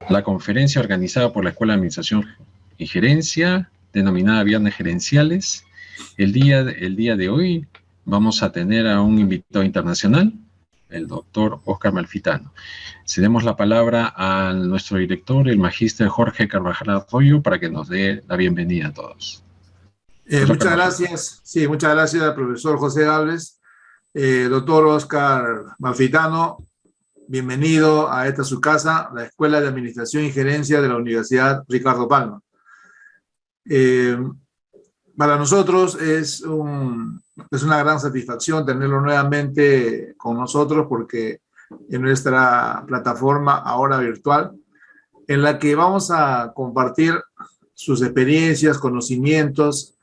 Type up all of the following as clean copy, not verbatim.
la conferencia organizada por la Escuela de Administración y Gerencia, denominada Viernes Gerenciales. El día de hoy vamos a tener a un invitado internacional, el doctor Oscar Amalfitano. Cedemos la palabra a nuestro director, el magíster Jorge Carvajal Arroyo, para que nos dé la bienvenida a todos. Muchas gracias. Sí, muchas gracias al profesor José Gálvez. Doctor Oscar Amalfitano, bienvenido a esta su casa, la Escuela de Administración y Gerencia de la Universidad Ricardo Palma. Para nosotros es una gran satisfacción tenerlo nuevamente con nosotros, porque en nuestra plataforma ahora virtual, en la que vamos a compartir sus experiencias, conocimientos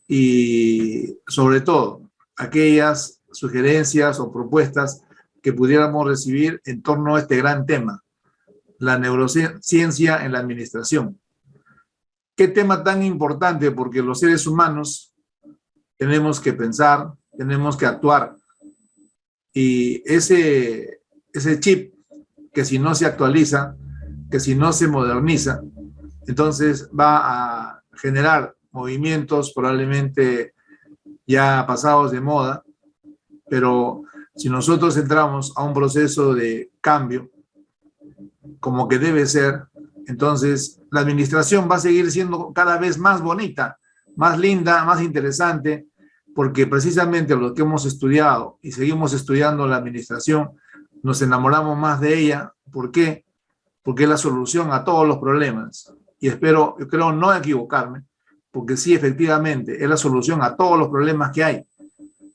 y sobre todo aquellas sugerencias o propuestas que pudiéramos recibir en torno a este gran tema, la neurociencia en la administración. ¿Qué tema tan importante? Porque los seres humanos tenemos que pensar, tenemos que actuar, y ese chip que si no se actualiza, que si no se moderniza, entonces va a generar movimientos probablemente ya pasados de moda, pero si nosotros entramos a un proceso de cambio como que debe ser, entonces la administración va a seguir siendo cada vez más bonita, más linda, más interesante, porque precisamente los que hemos estudiado y seguimos estudiando la administración, nos enamoramos más de ella. ¿Por qué? Porque es la solución a todos los problemas. Y yo creo no equivocarme, porque sí, efectivamente, es la solución a todos los problemas que hay.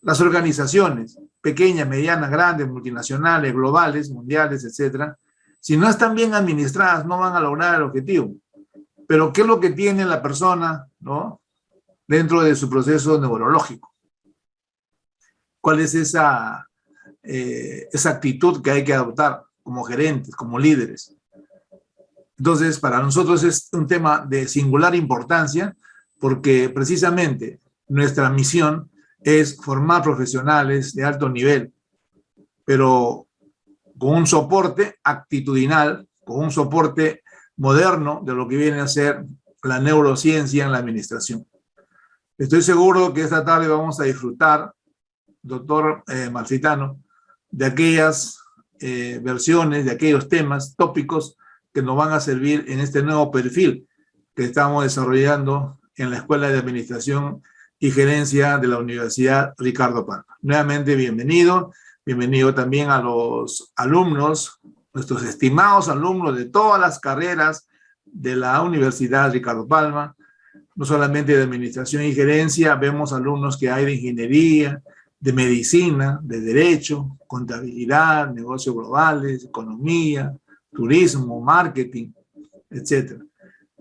Las organizaciones, pequeñas, medianas, grandes, multinacionales, globales, mundiales, etcétera, si no están bien administradas, no van a lograr el objetivo. Pero ¿qué es lo que tiene la persona, ¿no?, dentro de su proceso neurológico? ¿Cuál es esa actitud que hay que adoptar como gerentes, como líderes? Entonces, para nosotros es un tema de singular importancia, porque precisamente nuestra misión es formar profesionales de alto nivel, pero con un soporte actitudinal, con un soporte moderno de lo que viene a ser la neurociencia en la administración. Estoy seguro que esta tarde vamos a disfrutar, doctor Amalfitano, de aquellas versiones, de aquellos temas, tópicos que nos van a servir en este nuevo perfil que estamos desarrollando en la Escuela de Administración y Gerencia de la Universidad Ricardo Palma. Nuevamente, bienvenido. Bienvenido también a los alumnos, nuestros estimados alumnos de todas las carreras de la Universidad Ricardo Palma, no solamente de Administración y Gerencia, vemos alumnos que hay de Ingeniería, de Medicina, de Derecho, Contabilidad, Negocios Globales, Economía, Turismo, Marketing, etc.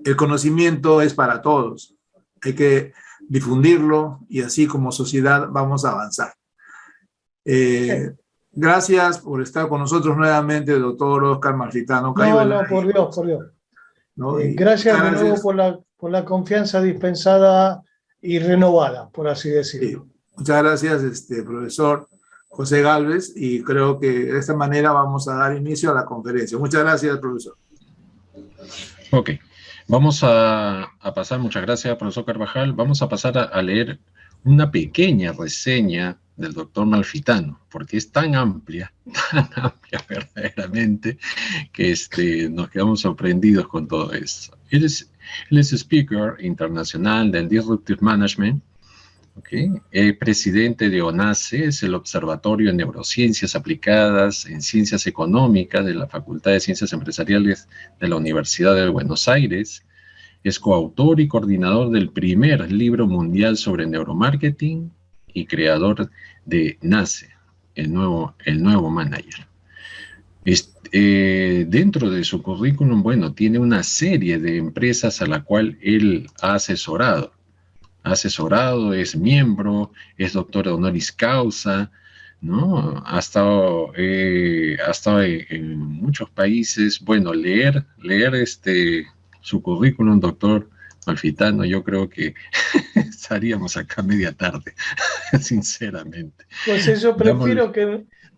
El conocimiento es para todos. Hay que difundirlo y así como sociedad vamos a avanzar. Gracias por estar con nosotros nuevamente, doctor Oscar Amalfitano. No, por Dios, por Dios. ¿No? Gracias de nuevo por la confianza dispensada y renovada, por así decirlo. Sí. Muchas gracias, profesor José Gálvez, y creo que de esta manera vamos a dar inicio a la conferencia. Muchas gracias, profesor. Ok. Vamos a pasar, muchas gracias, profesor Carvajal. Vamos a pasar a leer una pequeña reseña del doctor Amalfitano, porque es tan amplia verdaderamente, que nos quedamos sorprendidos con todo esto. Él es speaker internacional del Disruptive Management, okay. Presidente de ONACE, es el Observatorio de Neurociencias Aplicadas en Ciencias Económicas de la Facultad de Ciencias Empresariales de la Universidad de Buenos Aires. Es coautor y coordinador del primer libro mundial sobre neuromarketing y creador de NACE, el nuevo manager. Dentro de su currículum, bueno, tiene una serie de empresas a la cual él ha asesorado. Es miembro, es doctor honoris causa, ¿no? Ha estado en muchos países. Bueno, leer su currículum, doctor Amalfitano, yo creo que estaríamos acá media tarde, sinceramente. Pues eso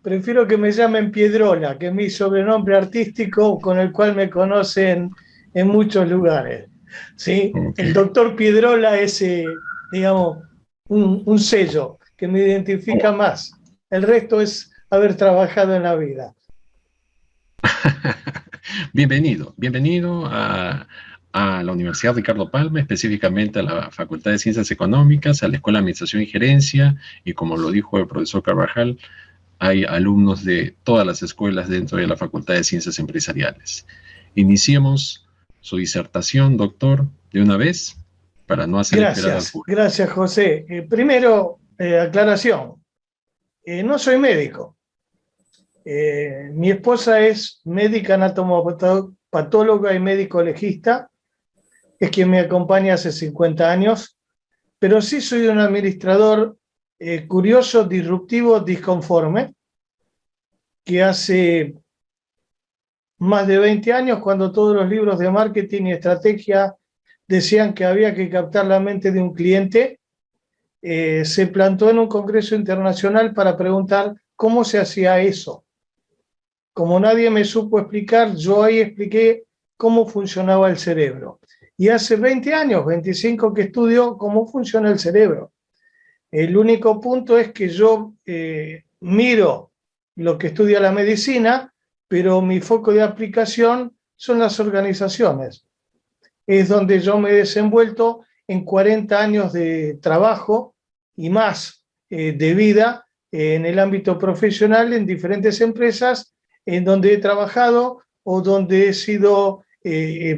prefiero que me llamen Piedrola, que es mi sobrenombre artístico con el cual me conocen en muchos lugares. ¿Sí? Okay. El doctor Piedrola es, digamos, un sello que me identifica más. El resto es haber trabajado en la vida. Bienvenido a la Universidad Ricardo Palma, específicamente a la Facultad de Ciencias Económicas, a la Escuela de Administración y Gerencia, y como lo dijo el profesor Carvajal, hay alumnos de todas las escuelas dentro de la Facultad de Ciencias Empresariales. Iniciemos su disertación, doctor, de una vez, para no hacer esperar al público. Gracias, José. Primero, aclaración. No soy médico. Mi esposa es médica anatomopatóloga y médico legista, es quien me acompaña hace 50 años, pero sí soy un administrador curioso, disruptivo, disconforme, que hace más de 20 años, cuando todos los libros de marketing y estrategia decían que había que captar la mente de un cliente, se plantó en un congreso internacional para preguntar cómo se hacía eso. Como nadie me supo explicar, yo ahí expliqué cómo funcionaba el cerebro. Y hace 20 años, 25, que estudio cómo funciona el cerebro. El único punto es que yo miro lo que estudia la medicina, pero mi foco de aplicación son las organizaciones. Es donde yo me he desenvuelto en 40 años de trabajo y más de vida en el ámbito profesional en diferentes empresas en donde he trabajado o donde he sido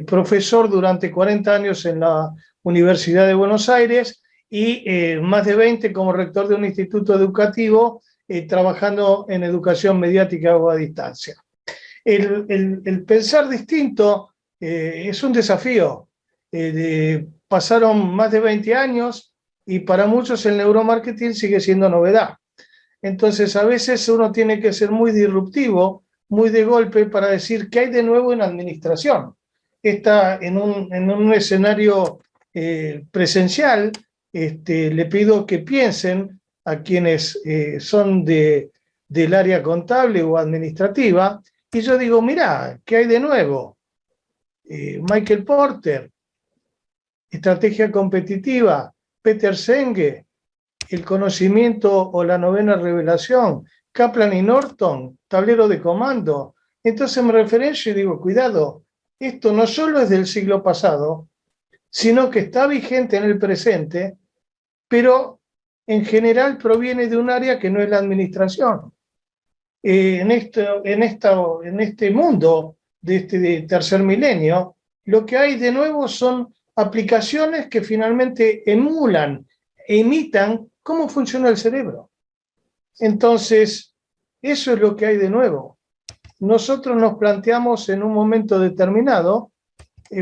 profesor durante 40 años en la Universidad de Buenos Aires y más de 20 como rector de un instituto educativo trabajando en educación mediática o a distancia. El pensar distinto es un desafío. Pasaron más de 20 años y para muchos el neuromarketing sigue siendo novedad. Entonces a veces uno tiene que ser muy disruptivo, muy de golpe para decir qué hay de nuevo en administración. Está en un escenario presencial, le pido que piensen a quienes son del área contable o administrativa, y yo digo, mirá, ¿qué hay de nuevo? Michael Porter, estrategia competitiva, Peter Senge, el conocimiento o la novena revelación, Kaplan y Norton, tablero de comando. Entonces me referencio y digo, cuidado, esto no solo es del siglo pasado, sino que está vigente en el presente, pero en general proviene de un área que no es la administración. En este mundo de tercer milenio, lo que hay de nuevo son aplicaciones que finalmente emulan e imitan cómo funciona el cerebro. Entonces, eso es lo que hay de nuevo. Nosotros nos planteamos en un momento determinado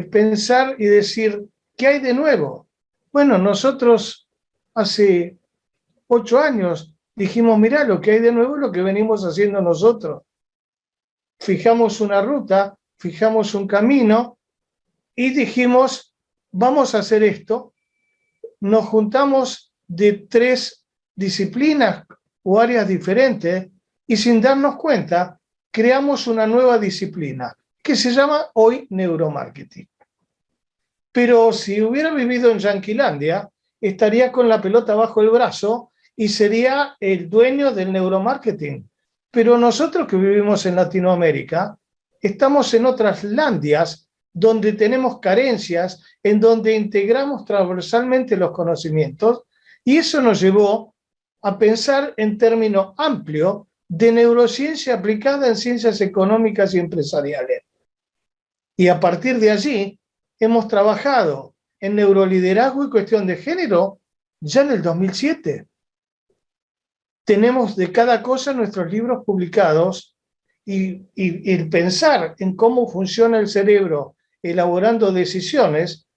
pensar y decir, ¿qué hay de nuevo? Bueno, nosotros hace 8 años dijimos, mirá, lo que hay de nuevo es lo que venimos haciendo nosotros. Fijamos una ruta, fijamos un camino y dijimos, vamos a hacer esto. Nos juntamos de 3 disciplinas o áreas diferentes y sin darnos cuenta creamos una nueva disciplina que se llama hoy neuromarketing. Pero si hubiera vivido en Yanquilandia, estaría con la pelota bajo el brazo y sería el dueño del neuromarketing. Pero nosotros que vivimos en Latinoamérica, estamos en otras landias donde tenemos carencias, en donde integramos transversalmente los conocimientos, y eso nos llevó a pensar en términos amplios de neurociencia aplicada en ciencias económicas y empresariales. Y a partir de allí hemos trabajado en neuroliderazgo y cuestión de género ya en el 2007. Tenemos de cada cosa nuestros libros publicados y el pensar en cómo funciona el cerebro elaborando decisiones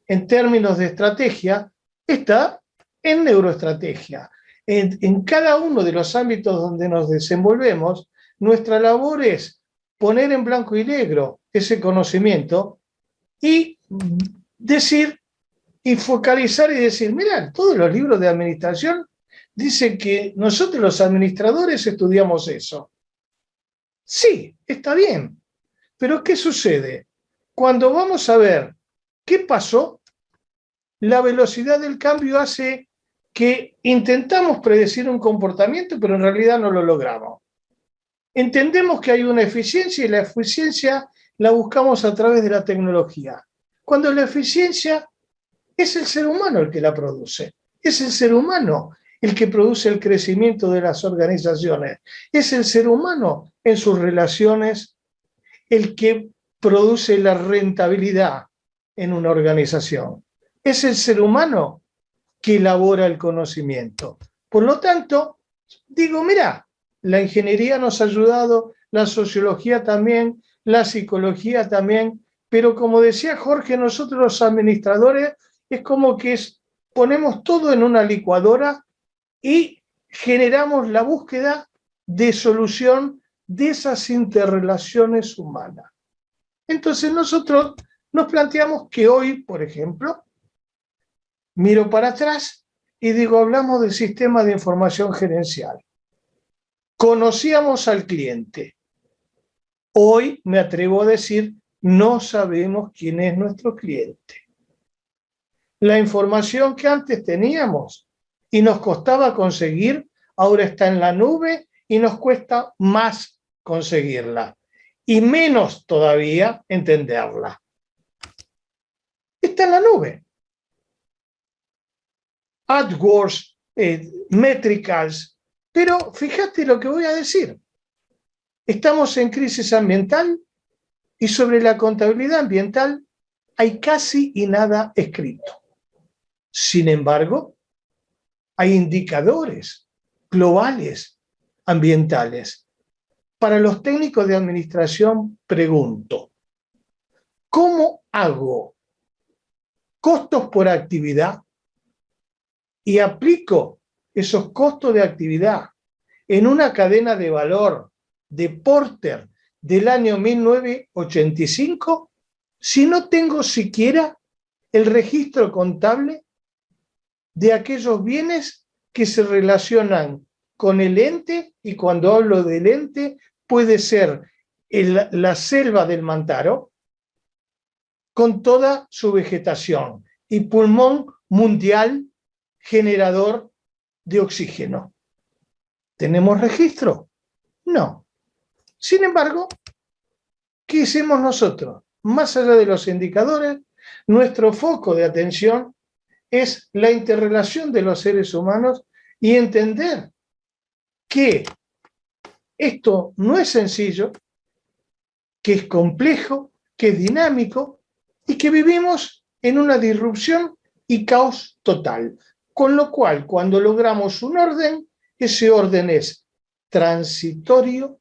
en términos de estrategia está en neuroestrategia. En cada uno de los ámbitos donde nos desenvolvemos, nuestra labor es poner en blanco y negro ese conocimiento y decir y focalizar y decir, mirá, todos los libros de administración dice que nosotros los administradores estudiamos eso. Sí, está bien, pero ¿qué sucede? Cuando vamos a ver qué pasó, la velocidad del cambio hace que intentamos predecir un comportamiento, pero en realidad no lo logramos. Entendemos que hay una eficiencia y la eficiencia la buscamos a través de la tecnología. Cuando la eficiencia es el ser humano el que la produce, es el ser humano el que produce el crecimiento de las organizaciones, es el ser humano en sus relaciones el que produce la rentabilidad en una organización. Es el ser humano que elabora el conocimiento. Por lo tanto, digo, mira, la ingeniería nos ha ayudado, la sociología también, la psicología también, pero como decía Jorge, nosotros los administradores es como que ponemos todo en una licuadora y generamos la búsqueda de solución de esas interrelaciones humanas. Entonces nosotros nos planteamos que hoy, por ejemplo, miro para atrás y digo, hablamos del sistema de información gerencial. Conocíamos al cliente. Hoy me atrevo a decir, no sabemos quién es nuestro cliente. La información que antes teníamos y nos costaba conseguir, ahora está en la nube y nos cuesta más conseguirla y menos todavía entenderla. Está en la nube. AdWords, métricas, pero fíjate lo que voy a decir. Estamos en crisis ambiental y sobre la contabilidad ambiental hay casi y nada escrito. Sin embargo, hay indicadores globales ambientales. Para los técnicos de administración, pregunto, ¿cómo hago costos por actividad y aplico esos costos de actividad en una cadena de valor de Porter del año 1985 si no tengo siquiera el registro contable de aquellos bienes que se relacionan con el ente? Y cuando hablo del ente puede ser la selva del Mantaro con toda su vegetación y pulmón mundial generador de oxígeno. ¿Tenemos registro? No. Sin embargo, ¿qué hicimos nosotros? Más allá de los indicadores, nuestro foco de atención es la interrelación de los seres humanos y entender que esto no es sencillo, que es complejo, que es dinámico y que vivimos en una disrupción y caos total. Con lo cual, cuando logramos un orden, ese orden es transitorio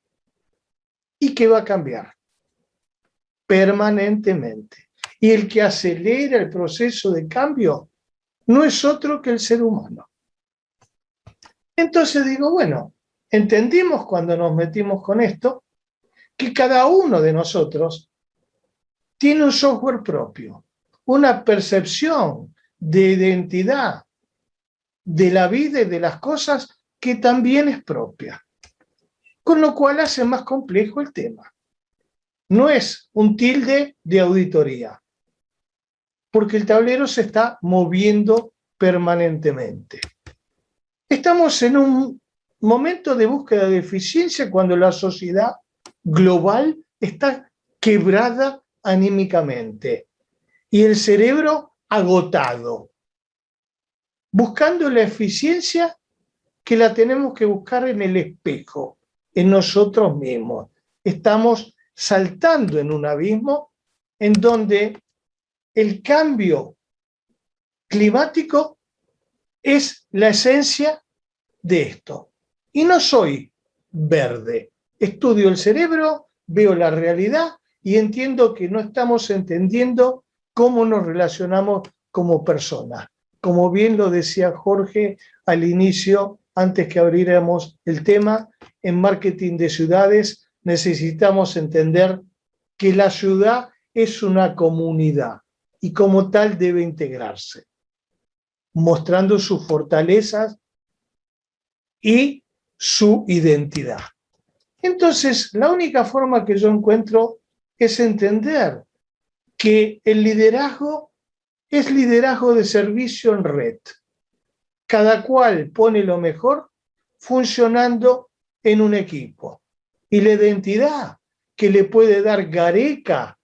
y que va a cambiar permanentemente. Y el que acelera el proceso de cambio no es otro que el ser humano. Entonces digo, bueno, entendimos cuando nos metimos con esto que cada uno de nosotros tiene un software propio, una percepción de identidad de la vida y de las cosas que también es propia. Con lo cual hace más complejo el tema. No es un tilde de auditoría, porque el tablero se está moviendo permanentemente. Estamos en un momento de búsqueda de eficiencia cuando la sociedad global está quebrada anímicamente y el cerebro agotado, buscando la eficiencia que la tenemos que buscar en el espejo, en nosotros mismos. Estamos saltando en un abismo en donde el cambio climático es la esencia de esto. Y no soy verde. Estudio el cerebro, veo la realidad y entiendo que no estamos entendiendo cómo nos relacionamos como personas. Como bien lo decía Jorge al inicio, antes que abriéramos el tema, en marketing de ciudades necesitamos entender que la ciudad es una comunidad y como tal debe integrarse, mostrando sus fortalezas y su identidad. Entonces, la única forma que yo encuentro es entender que el liderazgo es liderazgo de servicio en red. Cada cual pone lo mejor funcionando en un equipo. Y la identidad que le puede dar Gareca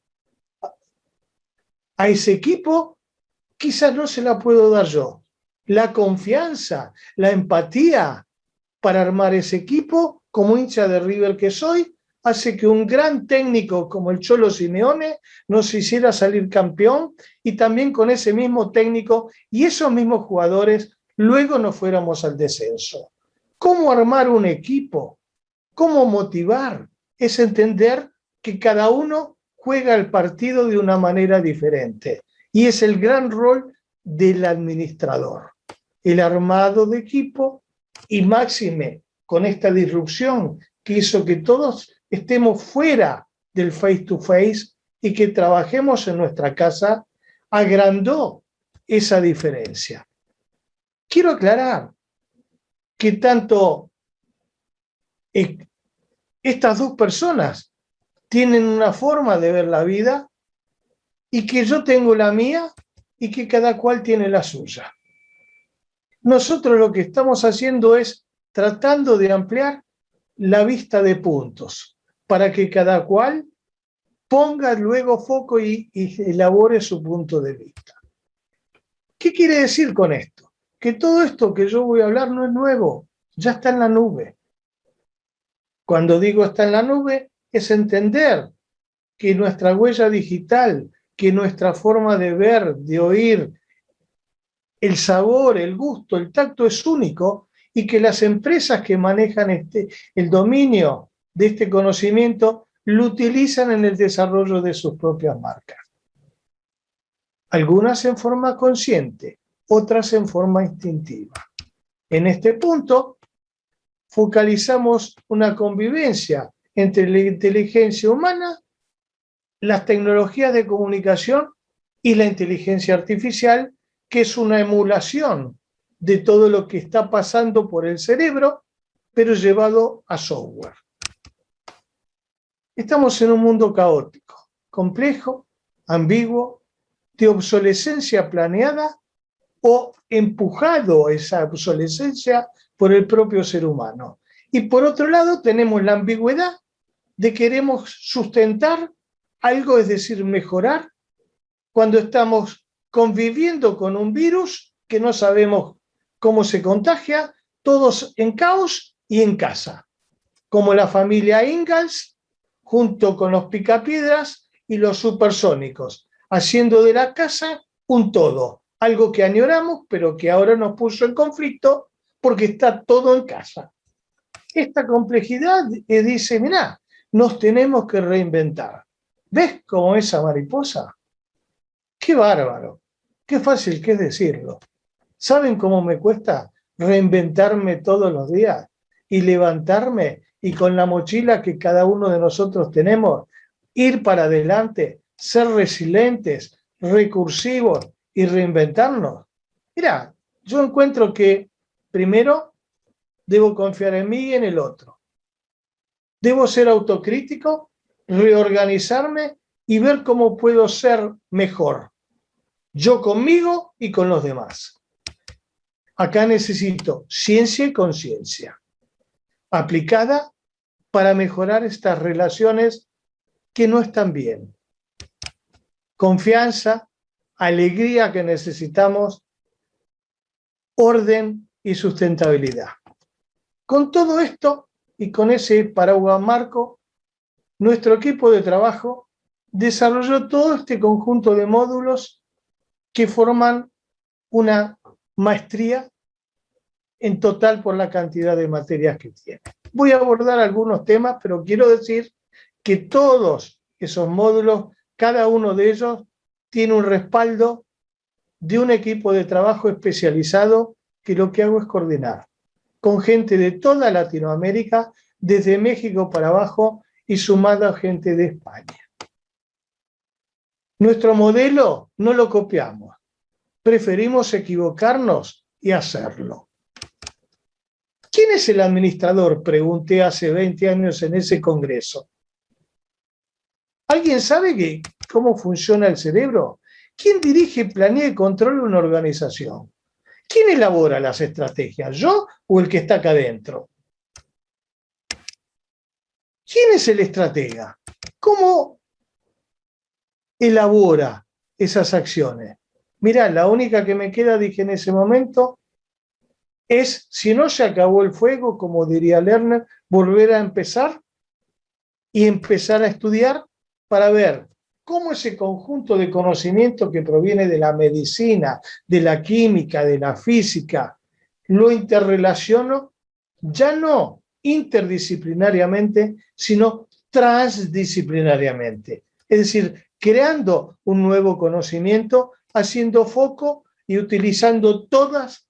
a ese equipo, quizás no se la puedo dar yo. La confianza, la empatía para armar ese equipo, como hincha de River que soy, hace que un gran técnico como el Cholo Simeone nos hiciera salir campeón y también con ese mismo técnico y esos mismos jugadores luego nos fuéramos al descenso. ¿Cómo armar un equipo? ¿Cómo motivar? Es entender que cada uno juega el partido de una manera diferente y es el gran rol del administrador, el armado de equipo y máxime con esta disrupción que hizo que todos estemos fuera del face to face y que trabajemos en nuestra casa, agrandó esa diferencia. Quiero aclarar que tanto estas dos personas tienen una forma de ver la vida y que yo tengo la mía y que cada cual tiene la suya. Nosotros lo que estamos haciendo es tratando de ampliar la vista de puntos para que cada cual ponga luego foco y elabore su punto de vista. ¿Qué quiere decir con esto? Que todo esto que yo voy a hablar no es nuevo, ya está en la nube. Cuando digo está en la nube, es entender que nuestra huella digital, que nuestra forma de ver, de oír, el sabor, el gusto, el tacto es único y que las empresas que manejan el dominio de este conocimiento lo utilizan en el desarrollo de sus propias marcas. Algunas en forma consciente, otras en forma instintiva. En este punto, focalizamos una convivencia entre la inteligencia humana, las tecnologías de comunicación y la inteligencia artificial, que es una emulación de todo lo que está pasando por el cerebro, pero llevado a software. Estamos en un mundo caótico, complejo, ambiguo, de obsolescencia planeada o empujado a esa obsolescencia por el propio ser humano. Y por otro lado tenemos la ambigüedad de queremos sustentar algo, es decir, mejorar, cuando estamos conviviendo con un virus que no sabemos cómo se contagia, todos en caos y en casa, como la familia Ingalls, junto con los picapiedras y los supersónicos, haciendo de la casa un todo, algo que añoramos, pero que ahora nos puso en conflicto porque está todo en casa. Esta complejidad dice, mirá, nos tenemos que reinventar. ¿Ves cómo esa mariposa? ¡Qué bárbaro! ¡Qué fácil que es decirlo! ¿Saben cómo me cuesta reinventarme todos los días y levantarme y con la mochila que cada uno de nosotros tenemos, ir para adelante, ser resilientes, recursivos y reinventarnos? Mira, yo encuentro que primero debo confiar en mí y en el otro. Debo ser autocrítico, reorganizarme y ver cómo puedo ser mejor. Yo conmigo y con los demás. Acá necesito ciencia y conciencia aplicada para mejorar estas relaciones que no están bien. Confianza, alegría que necesitamos, orden y sustentabilidad. Con todo esto y con ese paraguas marco, nuestro equipo de trabajo desarrolló todo este conjunto de módulos que forman una maestría en total por la cantidad de materias que tiene. Voy a abordar algunos temas, pero quiero decir que todos esos módulos, cada uno de ellos, tiene un respaldo de un equipo de trabajo especializado que lo que hago es coordinar, con gente de toda Latinoamérica, desde México para abajo y sumada a gente de España. Nuestro modelo no lo copiamos, preferimos equivocarnos y hacerlo. ¿Quién es el administrador? Pregunté hace 20 años en ese congreso. ¿Alguien sabe cómo funciona el cerebro? ¿Quién dirige, planea y controla una organización? ¿Quién elabora las estrategias? ¿Yo o el que está acá adentro? ¿Quién es el estratega? ¿Cómo elabora esas acciones? Mirá, la única que me queda, dije en ese momento, es, si no se acabó el fuego, como diría Lerner, volver a empezar y empezar a estudiar para ver cómo ese conjunto de conocimiento que proviene de la medicina, de la química, de la física, lo interrelaciono ya no interdisciplinariamente, sino transdisciplinariamente. Es decir, creando un nuevo conocimiento, haciendo foco y utilizando todos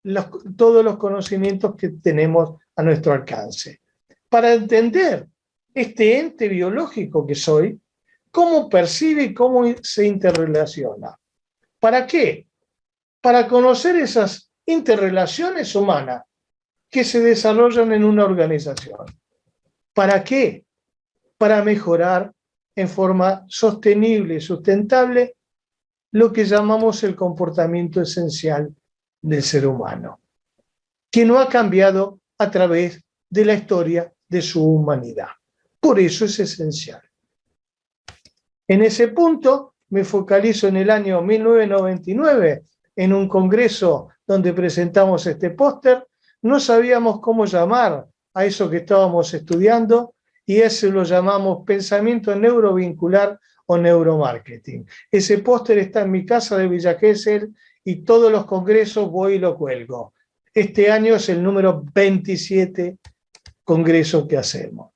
los conocimientos que tenemos a nuestro alcance. Para entender este ente biológico que soy, cómo percibe y cómo se interrelaciona. ¿Para qué? Para conocer esas interrelaciones humanas que se desarrollan en una organización. ¿Para qué? Para mejorar en forma sostenible y sustentable lo que llamamos el comportamiento esencial del ser humano, que no ha cambiado a través de la historia de su humanidad. Por eso es esencial. En ese punto me focalizo en el año 1999, en un congreso donde presentamos este póster. No sabíamos cómo llamar a eso que estábamos estudiando y ese lo llamamos pensamiento neurovincular o neuromarketing. Ese póster está en mi casa de Villa Gesell y todos los congresos voy y lo cuelgo. Este año es el número 27 congreso que hacemos.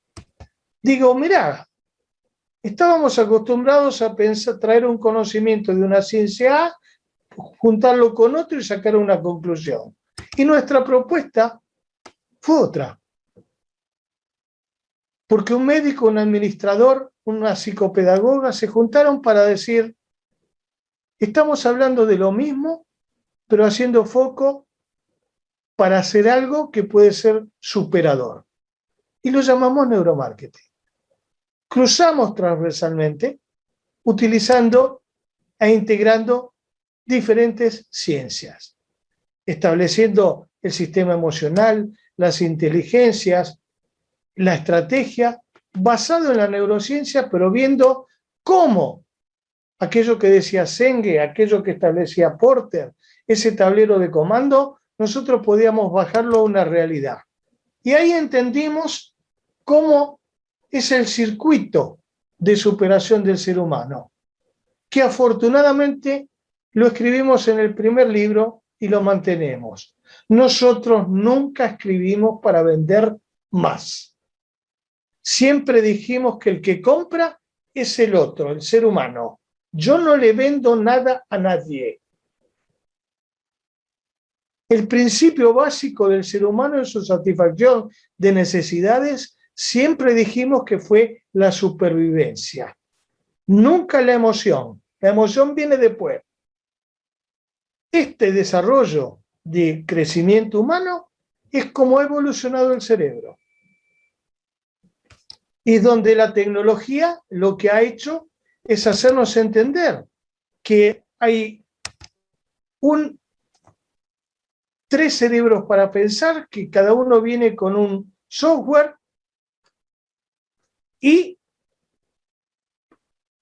Digo, mirá, estábamos acostumbrados a traer un conocimiento de una ciencia A, juntarlo con otro y sacar una conclusión. Y nuestra propuesta fue otra. Porque un médico, un administrador, una psicopedagoga se juntaron para decir, estamos hablando de lo mismo, pero haciendo foco para hacer algo que puede ser superador. Y lo llamamos neuromarketing. Cruzamos transversalmente, utilizando e integrando diferentes ciencias, estableciendo el sistema emocional, las inteligencias, la estrategia, basado en la neurociencia, pero viendo cómo aquello que decía Senge, aquello que establecía Porter, ese tablero de comando, nosotros podíamos bajarlo a una realidad. Y ahí entendimos cómo es el circuito de superación del ser humano, que afortunadamente lo escribimos en el primer libro y lo mantenemos. Nosotros nunca escribimos para vender más. Siempre dijimos que el que compra es el otro, el ser humano. Yo no le vendo nada a nadie. El principio básico del ser humano en su satisfacción de necesidades, siempre dijimos que fue la supervivencia. Nunca la emoción. La emoción viene después. Este desarrollo de crecimiento humano es como ha evolucionado el cerebro. Y donde la tecnología lo que ha hecho es hacernos entender que hay tres cerebros para pensar, que cada uno viene con un software y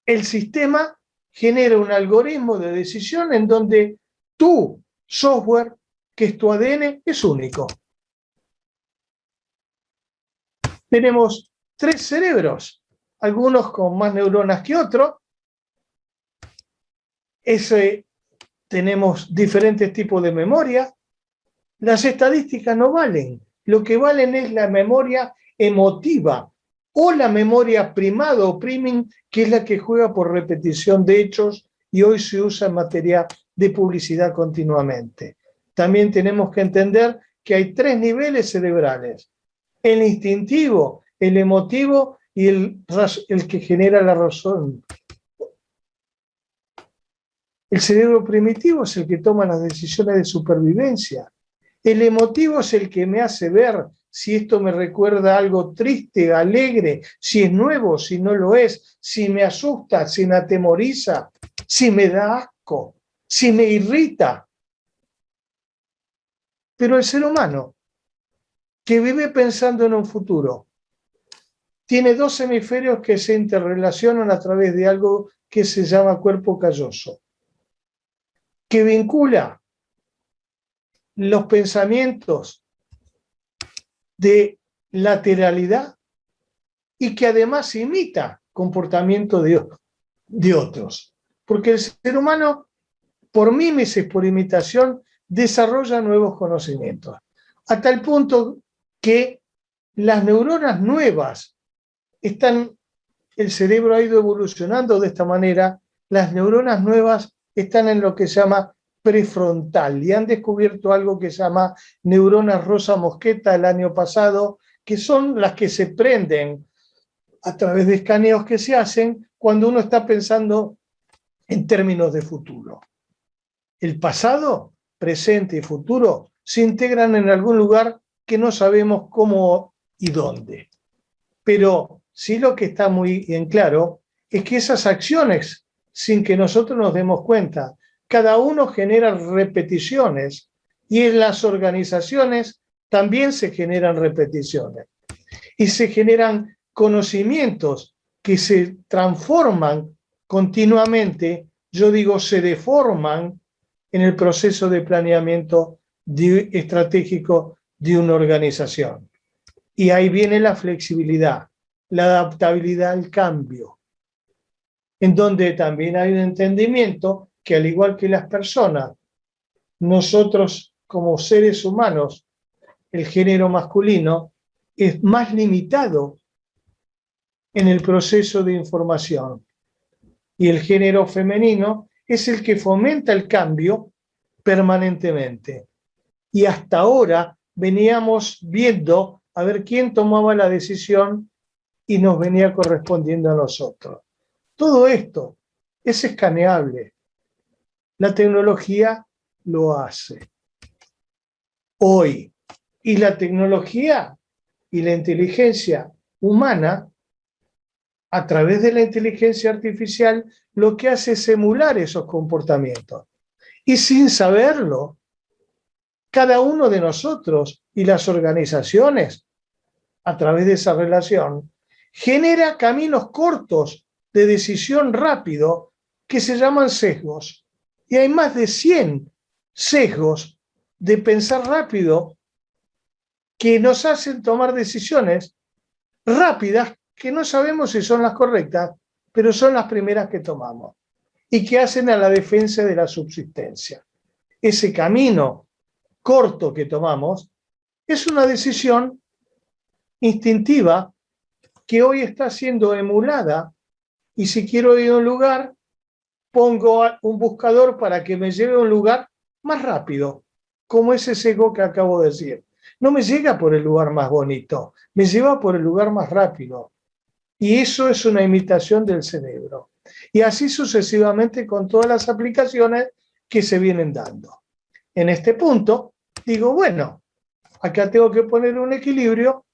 el sistema genera un algoritmo de decisión en donde tu software, que es tu ADN, es único. Tenemos tres cerebros, algunos con más neuronas que otros. Tenemos diferentes tipos de memoria. Las estadísticas no valen. Lo que valen es la memoria emotiva o la memoria primada o priming, que es la que juega por repetición de hechos y hoy se usa en materia de publicidad continuamente. También tenemos que entender que hay tres niveles cerebrales: el instintivo, el emotivo y el que genera la razón. El cerebro primitivo es el que toma las decisiones de supervivencia. El emotivo es el que me hace ver si esto me recuerda algo triste, alegre, si es nuevo, si no lo es, si me asusta, si me atemoriza, si me da asco, si me irrita. Pero el ser humano, que vive pensando en un futuro, tiene dos hemisferios que se interrelacionan a través de algo que se llama cuerpo calloso, que vincula los pensamientos de lateralidad y que además imita comportamiento de otros. Porque el ser humano, por mímesis, por imitación, desarrolla nuevos conocimientos. A tal punto que las neuronas nuevas el cerebro ha ido evolucionando de esta manera, las neuronas nuevas están en lo que se llama prefrontal y han descubierto algo que se llama neuronas rosa mosqueta el año pasado, que son las que se prenden a través de escaneos que se hacen cuando uno está pensando en términos de futuro. El pasado, presente y futuro se integran en algún lugar que no sabemos cómo y dónde. Pero sí lo que está muy en claro es que esas acciones, sin que nosotros nos demos cuenta, cada uno genera repeticiones y en las organizaciones también se generan repeticiones y se generan conocimientos que se transforman continuamente, yo digo se deforman en el proceso de planeamiento estratégico de una organización. Y ahí viene la flexibilidad, la adaptabilidad al cambio, en donde también hay un entendimiento que al igual que las personas, nosotros como seres humanos, el género masculino es más limitado en el proceso de información y el género femenino es el que fomenta el cambio permanentemente. Y hasta ahora veníamos viendo a ver quién tomaba la decisión y nos venía correspondiendo a nosotros. Todo esto es escaneable. La tecnología lo hace hoy. Y la tecnología y la inteligencia humana, a través de la inteligencia artificial, lo que hace es emular esos comportamientos. Y sin saberlo, cada uno de nosotros y las organizaciones, a través de esa relación, genera caminos cortos de decisión rápido que se llaman sesgos. Y hay más de 100 sesgos de pensar rápido que nos hacen tomar decisiones rápidas que no sabemos si son las correctas, pero son las primeras que tomamos y que hacen a la defensa de la subsistencia. Ese camino corto que tomamos es una decisión instintiva que hoy está siendo emulada y si quiero ir a un lugar, pongo un buscador para que me lleve a un lugar más rápido, como ese sesgo que acabo de decir. No me llega por el lugar más bonito, me lleva por el lugar más rápido. Y eso es una imitación del cerebro. Y así sucesivamente con todas las aplicaciones que se vienen dando. En este punto, digo, bueno, acá tengo que poner un equilibrio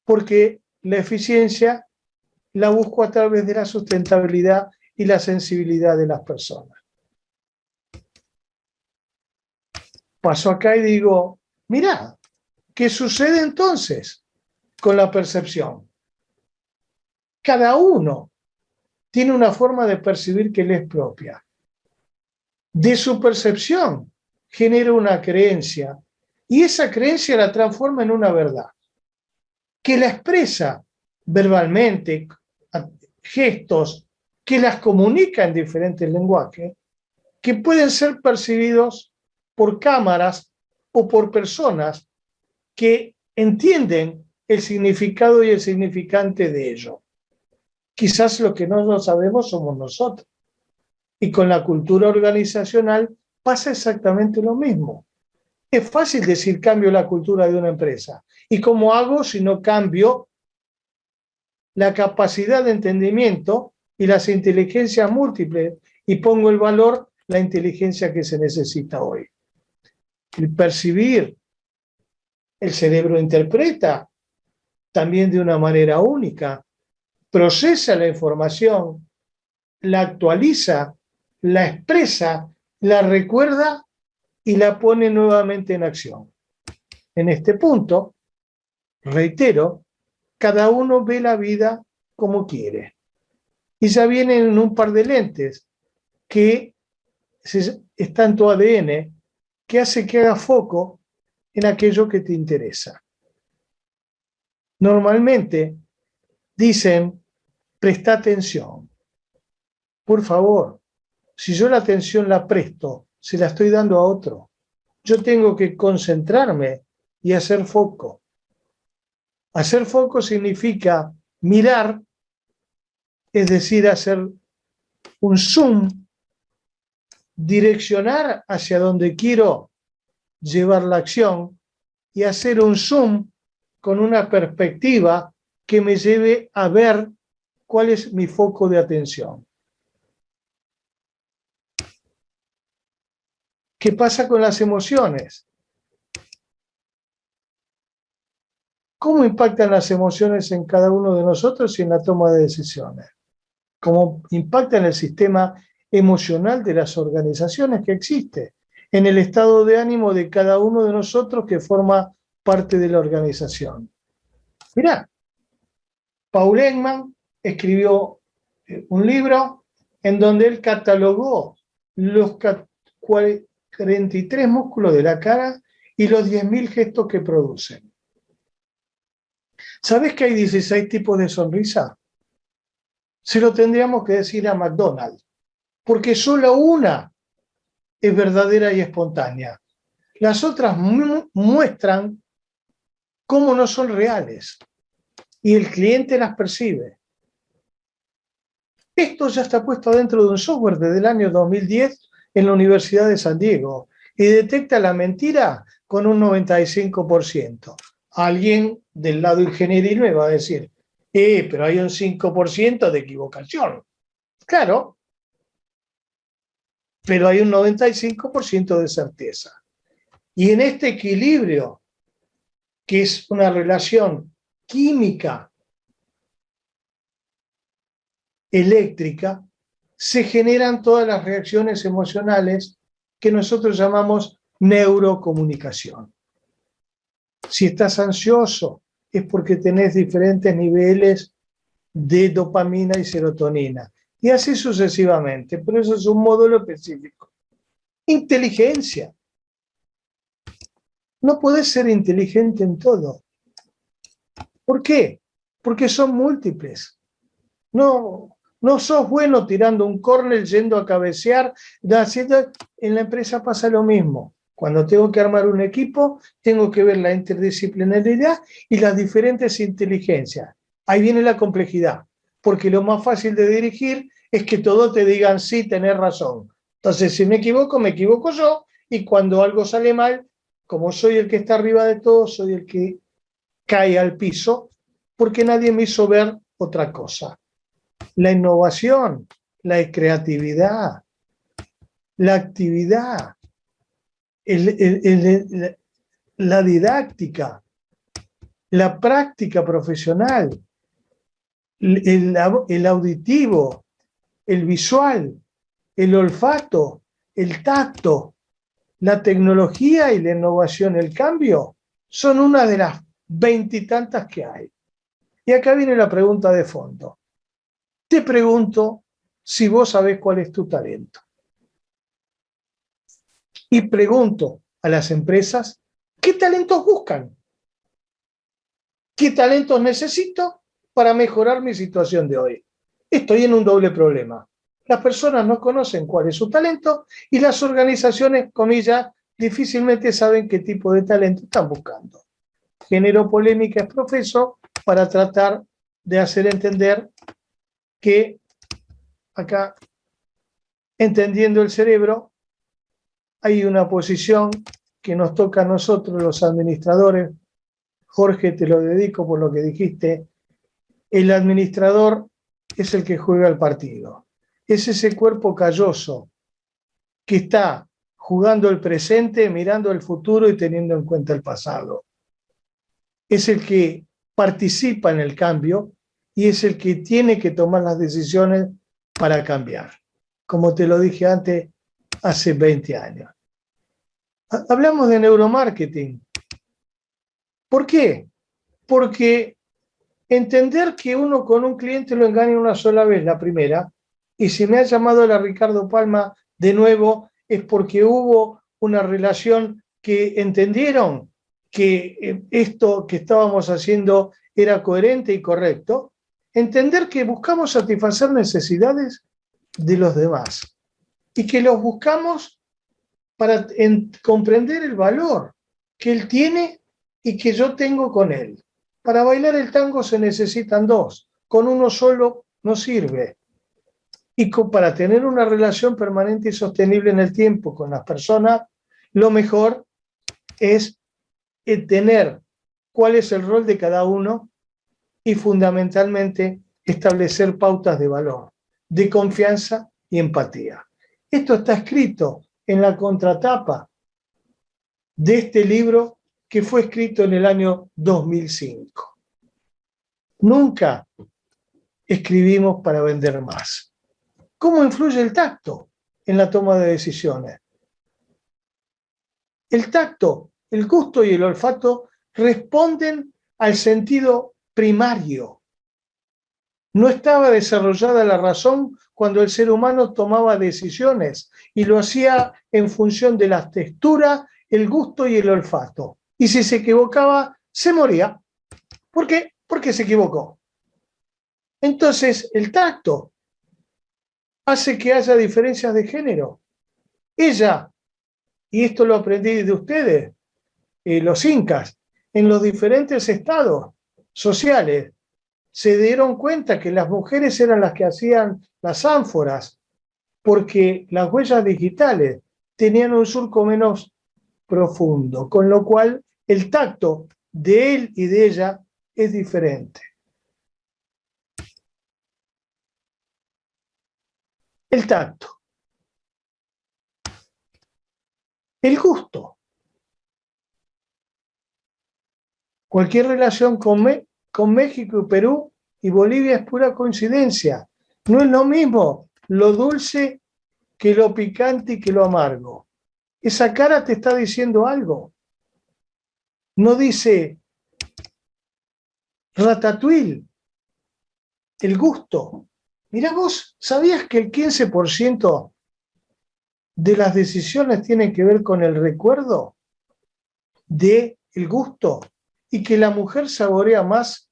porque la eficiencia la busco a través de la sustentabilidad y la sensibilidad de las personas. Paso acá y digo, mirá, ¿qué sucede entonces con la percepción? Cada uno tiene una forma de percibir que le es propia. De su percepción genera una creencia y esa creencia la transforma en una verdad, que la expresa verbalmente, gestos, que las comunica en diferentes lenguajes, que pueden ser percibidos por cámaras o por personas que entienden el significado y el significante de ello. Quizás lo que no lo sabemos somos nosotros. Y con la cultura organizacional pasa exactamente lo mismo. Es fácil decir cambio la cultura de una empresa. ¿Y cómo hago si no cambio la capacidad de entendimiento y las inteligencias múltiples y pongo el valor, la inteligencia que se necesita hoy? el percibir, el cerebro interpreta también de una manera única, procesa la información, la actualiza, la expresa, la recuerda y la pone nuevamente en acción. En este punto, reitero, cada uno ve la vida como quiere. Y ya vienen en un par de lentes que está en tu ADN, que hace que hagas foco en aquello que te interesa. Normalmente dicen, presta atención. Por favor, si yo la atención la presto, se la estoy dando a otro. Yo tengo que concentrarme y hacer foco. Hacer foco significa mirar, es decir, hacer un zoom, direccionar hacia donde quiero llevar la acción y hacer un zoom con una perspectiva que me lleve a ver cuál es mi foco de atención. ¿Qué pasa con las emociones? ¿Cómo impactan las emociones en cada uno de nosotros y en la toma de decisiones? ¿Cómo impactan el sistema emocional de las organizaciones que existe? En el estado de ánimo de cada uno de nosotros que forma parte de la organización. Mirá, Paul Ekman escribió un libro en donde él catalogó los 43 músculos de la cara y los 10.000 gestos que producen. ¿Sabés que hay 16 tipos de sonrisa? Se lo tendríamos que decir a McDonald's, porque solo una es verdadera y espontánea. Las otras muestran cómo no son reales y el cliente las percibe. Esto ya está puesto dentro de un software desde el año 2010 en la Universidad de San Diego y detecta la mentira con un 95%. Alguien del lado ingenieril me va a decir, pero hay un 5% de equivocación. Claro, pero hay un 95% de certeza. Y en este equilibrio, que es una relación química eléctrica, se generan todas las reacciones emocionales que nosotros llamamos neurocomunicación. Si estás ansioso, es porque tenés diferentes niveles de dopamina y serotonina. Y así sucesivamente, pero eso es un módulo específico. Inteligencia. No podés ser inteligente en todo. ¿Por qué? Porque son múltiples. No sos bueno tirando un córner, yendo a cabecear, haciendo. En la empresa pasa lo mismo. Cuando tengo que armar un equipo, tengo que ver la interdisciplinariedad y las diferentes inteligencias. Ahí viene la complejidad, porque lo más fácil de dirigir es que todos te digan, sí, tenés razón. Entonces, si me equivoco yo, y cuando algo sale mal, como soy el que está arriba de todo, soy el que cae al piso, porque nadie me hizo ver otra cosa. La innovación, la creatividad, la actividad, la didáctica, la práctica profesional, el auditivo, el visual, el olfato, el tacto, la tecnología y la innovación, el cambio, son una de las 20 y tantas que hay. Y acá viene la pregunta de fondo. Te pregunto si vos sabés cuál es tu talento. Y pregunto a las empresas, ¿qué talentos buscan? ¿Qué talentos necesito para mejorar mi situación de hoy? Estoy en un doble problema. Las personas no conocen cuál es su talento y las organizaciones, comillas, difícilmente saben qué tipo de talento están buscando. Genero polémica es profeso para tratar de hacer entender que acá, entendiendo el cerebro, hay una posición que nos toca a nosotros los administradores. Jorge, te lo dedico por lo que dijiste. El administrador es el que juega el partido. Es ese cuerpo calloso que está jugando el presente, mirando el futuro y teniendo en cuenta el pasado. Es el que participa en el cambio y es el que tiene que tomar las decisiones para cambiar. Como te lo dije antes, hace 20 años. Hablamos de neuromarketing. ¿Por qué? Porque entender que uno con un cliente lo engaña una sola vez, la primera, y si me ha llamado la Ricardo Palma de nuevo, es porque hubo una relación que entendieron que esto que estábamos haciendo era coherente y correcto. Entender que buscamos satisfacer necesidades de los demás y que los buscamos para comprender el valor que él tiene y que yo tengo con él. Para bailar el tango se necesitan dos, con uno solo no sirve. Y para tener una relación permanente y sostenible en el tiempo con las personas, lo mejor es tener cuál es el rol de cada uno y fundamentalmente establecer pautas de valor, de confianza y empatía. Esto está escrito en la contratapa de este libro que fue escrito en el año 2005. Nunca escribimos para vender más. ¿Cómo influye el tacto en la toma de decisiones? El tacto, el gusto y el olfato responden al sentido primario. No estaba desarrollada la razón cuando el ser humano tomaba decisiones y lo hacía en función de la textura, el gusto y el olfato. Y si se equivocaba, se moría. ¿Por qué? Porque se equivocó. Entonces, el tacto hace que haya diferencias de género. Ella, y esto lo aprendí de ustedes, los incas, en los diferentes estados sociales, se dieron cuenta que las mujeres eran las que hacían las ánforas, porque las huellas digitales tenían un surco menos profundo, con lo cual el tacto de él y de ella es diferente. El tacto. El gusto. Cualquier relación con México y Perú y Bolivia es pura coincidencia. No es lo mismo lo dulce que lo picante y que lo amargo. Esa cara te está diciendo algo. No dice ratatouille, el gusto. Mirá vos, ¿sabías que el 15% de las decisiones tienen que ver con el recuerdo del gusto? Y que la mujer saborea más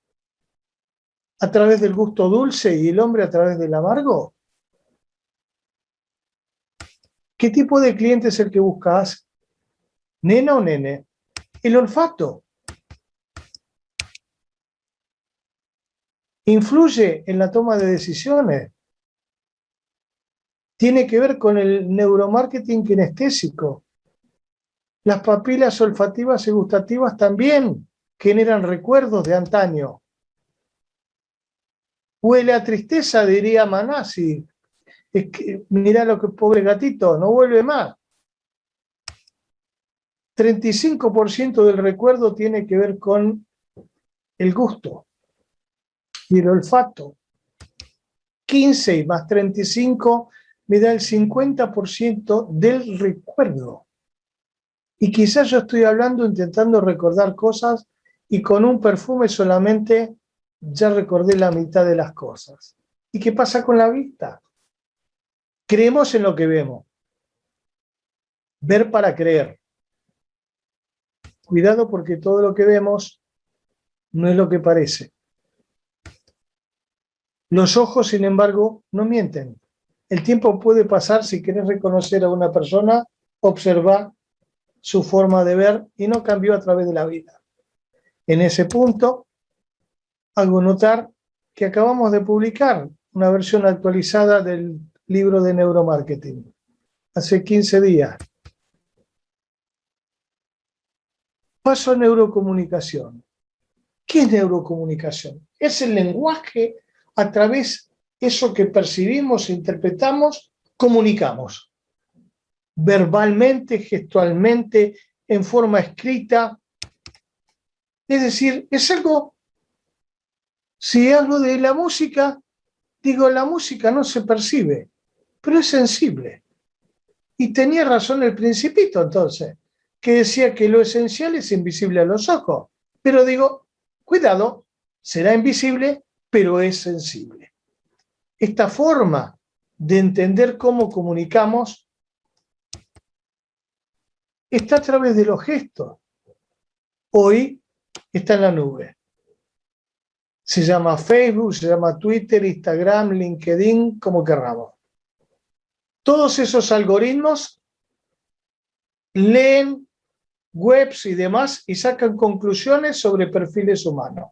a través del gusto dulce y el hombre a través del amargo. ¿Qué tipo de cliente es el que buscas? ¿Nena o nene? El olfato. Influye en la toma de decisiones. Tiene que ver con el neuromarketing kinestésico. Las papilas olfativas y gustativas también generan recuerdos de antaño. Huele a tristeza, diría Manassi. Es que, mirá lo que pobre gatito, no vuelve más. 35% del recuerdo tiene que ver con el gusto y el olfato. 15 y más 35 me da el 50% del recuerdo. Y quizás yo estoy hablando, intentando recordar cosas y con un perfume solamente ya recordé la mitad de las cosas. ¿Y qué pasa con la vista? Creemos en lo que vemos. Ver para creer. Cuidado porque todo lo que vemos no es lo que parece. Los ojos, sin embargo, no mienten. El tiempo puede pasar. Si querés reconocer a una persona, observa su forma de ver y no cambió a través de la vida. En ese punto, hago notar que acabamos de publicar una versión actualizada del libro de neuromarketing. Hace 15 días. Paso a neurocomunicación. ¿Qué es neurocomunicación? Es el lenguaje a través de eso que percibimos, interpretamos, comunicamos. verbalmente, gestualmente, en forma escrita. Es decir, es algo, si hablo de la música, digo, la música no se percibe, pero es sensible. Y tenía razón el Principito entonces, que decía que lo esencial es invisible a los ojos. Pero digo, cuidado, será invisible, pero es sensible. Esta forma de entender cómo comunicamos está a través de los gestos. Hoy está en la nube. Se llama Facebook, se llama Twitter, Instagram, LinkedIn, como querramos. Todos esos algoritmos leen webs y demás y sacan conclusiones sobre perfiles humanos.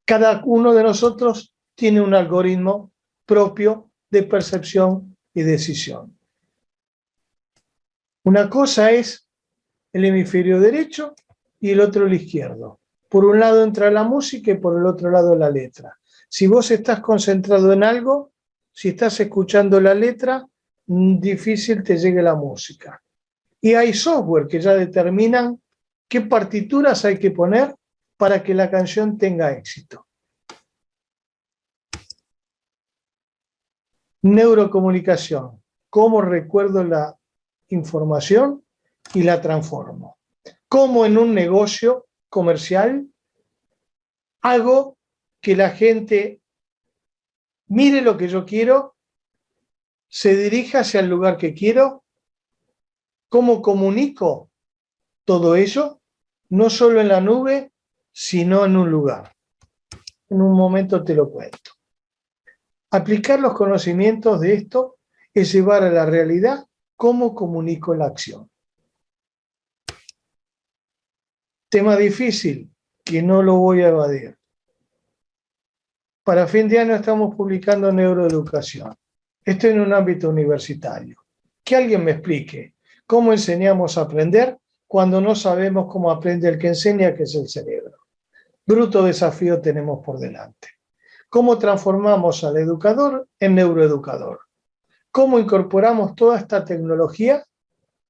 Cada uno de nosotros tiene un algoritmo propio de percepción y decisión. Una cosa es el hemisferio derecho y el otro el izquierdo. Por un lado entra la música y por el otro lado la letra. Si vos estás concentrado en algo, si estás escuchando la letra, difícil te llegue la música. Y hay software que ya determinan qué partituras hay que poner para que la canción tenga éxito. Neurocomunicación. ¿Cómo recuerdo la información y la transformo? ¿Cómo en un negocio comercial hago que la gente mire lo que yo quiero, se dirija hacia el lugar que quiero? ¿Cómo comunico todo ello? No solo en la nube, sino en un lugar. En un momento te lo cuento. Aplicar los conocimientos de esto es llevar a la realidad cómo comunico la acción. Tema difícil, que no lo voy a evadir. Para fin de año estamos publicando neuroeducación. Esto en un ámbito universitario. Que alguien me explique cómo enseñamos a aprender cuando no sabemos cómo aprende el que enseña, que es el cerebro. Bruto desafío tenemos por delante. ¿Cómo transformamos al educador en neuroeducador? ¿Cómo incorporamos toda esta tecnología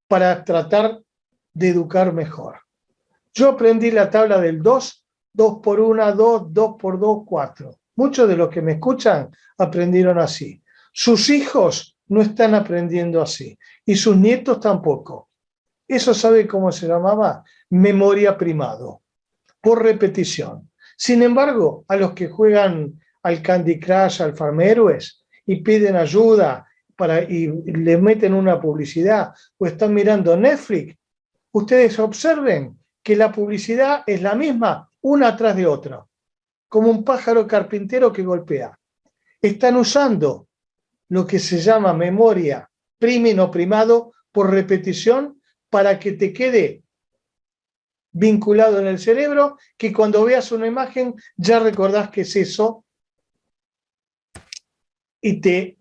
para tratar de educar mejor? Yo aprendí la tabla del 2, 2 por 1, 2, 2 por 2, 4. Muchos de los que me escuchan aprendieron así. Sus hijos no están aprendiendo así y sus nietos tampoco. Eso, ¿sabe cómo se llamaba? Memoria primado, por repetición. Sin embargo, a los que juegan al Candy Crush, al Farm Heroes y piden ayuda y le meten una publicidad o están mirando Netflix, ustedes observen que la publicidad es la misma una tras de otra, como un pájaro carpintero que golpea. Están usando lo que se llama memoria primino primado por repetición para que te quede vinculado en el cerebro, que cuando veas una imagen ya recordás que es eso y te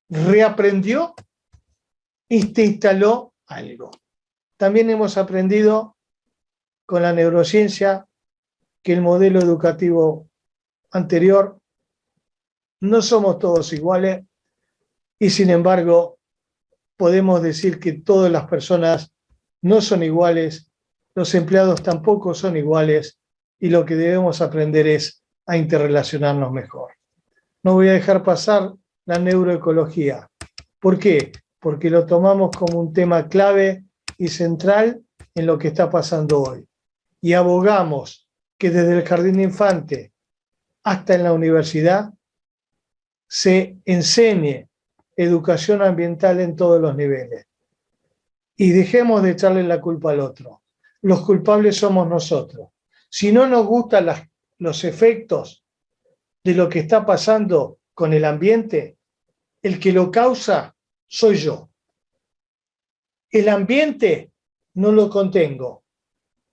reaprendió y te instaló algo. También hemos aprendido con la neurociencia que el modelo educativo anterior no somos todos iguales y sin embargo podemos decir que todas las personas no son iguales, los empleados tampoco son iguales y lo que debemos aprender es a interrelacionarnos mejor. No voy a dejar pasar la neuroecología. ¿Por qué? Porque lo tomamos como un tema clave y central en lo que está pasando hoy. Y abogamos que desde el jardín de infante hasta en la universidad se enseñe educación ambiental en todos los niveles. Y dejemos de echarle la culpa al otro. Los culpables somos nosotros. Si no nos gustan los efectos de lo que está pasando con el ambiente, el que lo causa soy yo. El ambiente no lo contengo.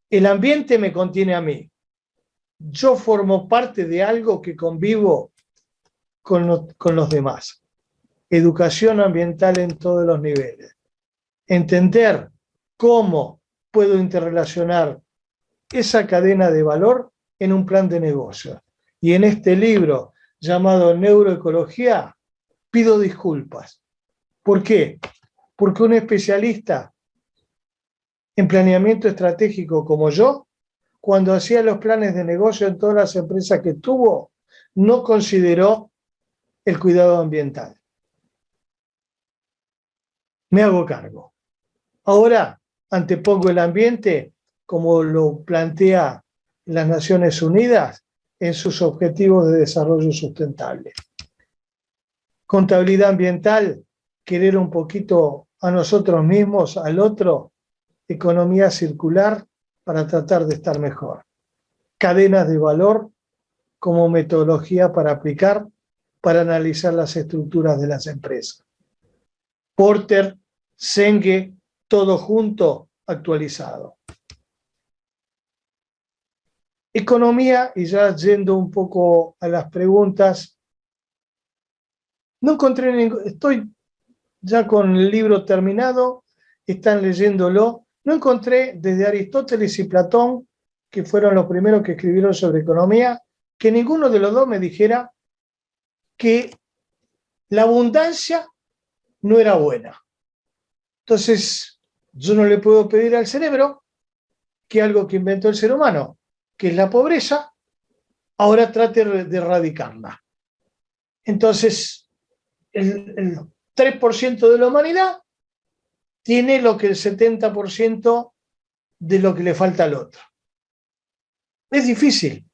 El ambiente me contiene a mí. Yo formo parte de algo que convivo con los demás. Educación ambiental en todos los niveles. Entender cómo puedo interrelacionar esa cadena de valor en un plan de negocio. Y en este libro llamado Neuroecología, pido disculpas. ¿Por qué? Porque un especialista en planeamiento estratégico como yo, cuando hacía los planes de negocio en todas las empresas que tuvo, no consideró el cuidado ambiental. Me hago cargo. Ahora antepongo el ambiente como lo plantea las Naciones Unidas en sus objetivos de desarrollo sustentable. Contabilidad ambiental, querer un poquito a nosotros mismos, al otro, economía circular para tratar de estar mejor. Cadenas de valor como metodología para aplicar, para analizar las estructuras de las empresas. Porter, Senge, todo junto, actualizado. Economía, y ya yendo un poco a las preguntas, no encontré ningún, estoy ya con el libro terminado, están leyéndolo, no encontré desde Aristóteles y Platón, que fueron los primeros que escribieron sobre economía, que ninguno de los dos me dijera que la abundancia no era buena. Entonces, yo no le puedo pedir al cerebro que algo que inventó el ser humano, que es la pobreza, ahora trate de erradicarla. Entonces, el 3% de la humanidad tiene lo que el 70% de lo que le falta al otro. Es difícil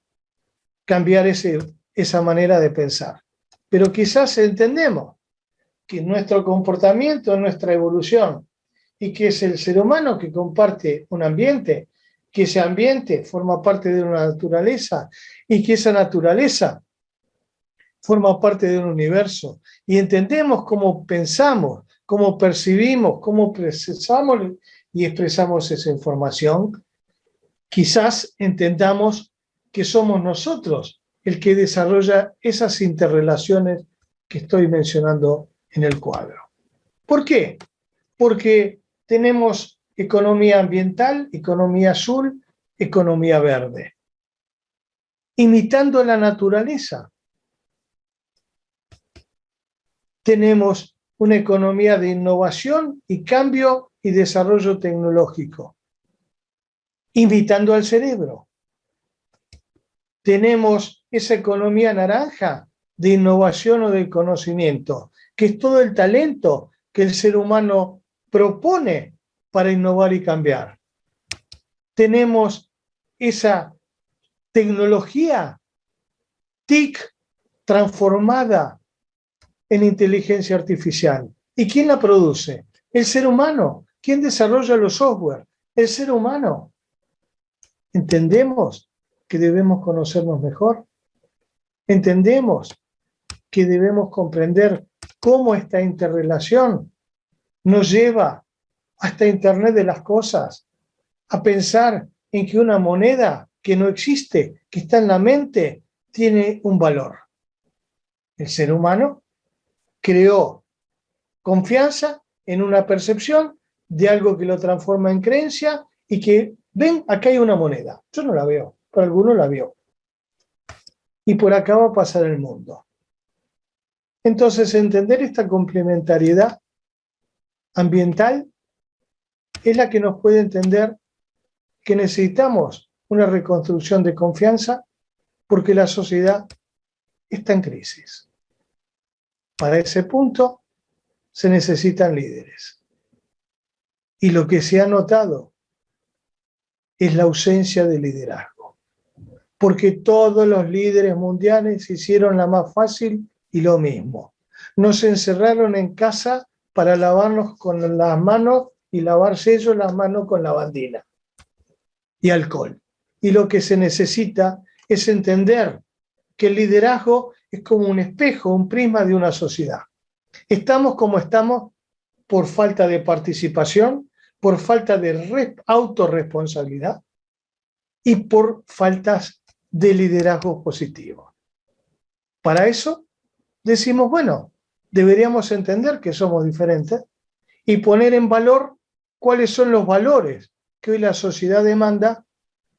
cambiar esa manera de pensar, pero quizás entendemos que nuestro comportamiento, nuestra evolución, y que es el ser humano que comparte un ambiente, que ese ambiente forma parte de una naturaleza y que esa naturaleza forma parte de un universo, y entendemos cómo pensamos, cómo percibimos, cómo procesamos y expresamos esa información, quizás entendamos que somos nosotros el que desarrolla esas interrelaciones que estoy mencionando en el cuadro. ¿Por qué? Porque tenemos economía ambiental, economía azul, economía verde, imitando la naturaleza. Tenemos una economía de innovación y cambio y desarrollo tecnológico, imitando al cerebro. Tenemos esa economía naranja de innovación o de conocimiento, que es todo el talento que el ser humano propone para innovar y cambiar. Tenemos esa tecnología TIC transformada en inteligencia artificial. ¿Y quién la produce? El ser humano. ¿Quién desarrolla los software? El ser humano. ¿Entendemos que debemos conocernos mejor? ¿Entendemos que debemos comprender cómo esta interrelación nos lleva hasta Internet de las cosas, a pensar en que una moneda que no existe, que está en la mente, tiene un valor? El ser humano creó confianza en una percepción de algo que lo transforma en creencia y que, ven, acá hay una moneda. Yo no la veo, pero alguno la vio. Y por acá va a pasar el mundo. Entonces, entender esta complementariedad ambiental es la que nos puede entender que necesitamos una reconstrucción de confianza porque la sociedad está en crisis. Para ese punto se necesitan líderes. Y lo que se ha notado es la ausencia de liderazgo. Porque todos los líderes mundiales hicieron la más fácil y lo mismo. Nos encerraron en casa para lavarnos con las manos y lavarse ellos las manos con lavandina y alcohol. Y lo que se necesita es entender que el liderazgo es como un espejo, un prisma de una sociedad. Estamos como estamos por falta de participación, por falta de autorresponsabilidad y por faltas de liderazgo positivo. Para eso decimos, bueno, deberíamos entender que somos diferentes y poner en valor cuáles son los valores que hoy la sociedad demanda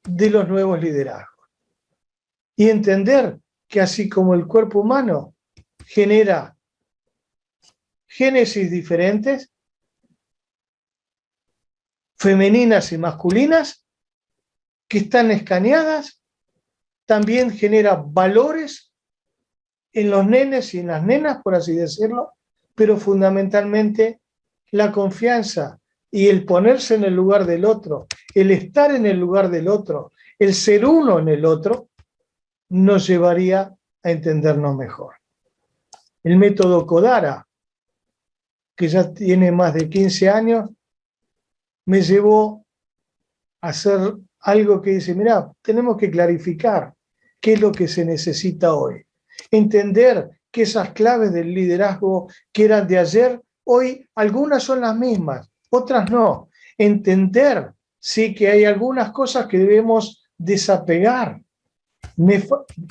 de los nuevos liderazgos. Y entender que así como el cuerpo humano genera génesis diferentes, femeninas y masculinas que están escaneadas, también genera valores en los nenes y en las nenas, por así decirlo, pero fundamentalmente la confianza y el ponerse en el lugar del otro, el estar en el lugar del otro, el ser uno en el otro, nos llevaría a entendernos mejor. El método Kodara, que ya tiene más de 15 años, me llevó a hacer algo que dice, mirá, tenemos que clarificar qué es lo que se necesita hoy. Entender que esas claves del liderazgo que eran de ayer, hoy algunas son las mismas, otras no. Entender, sí, que hay algunas cosas que debemos desapegar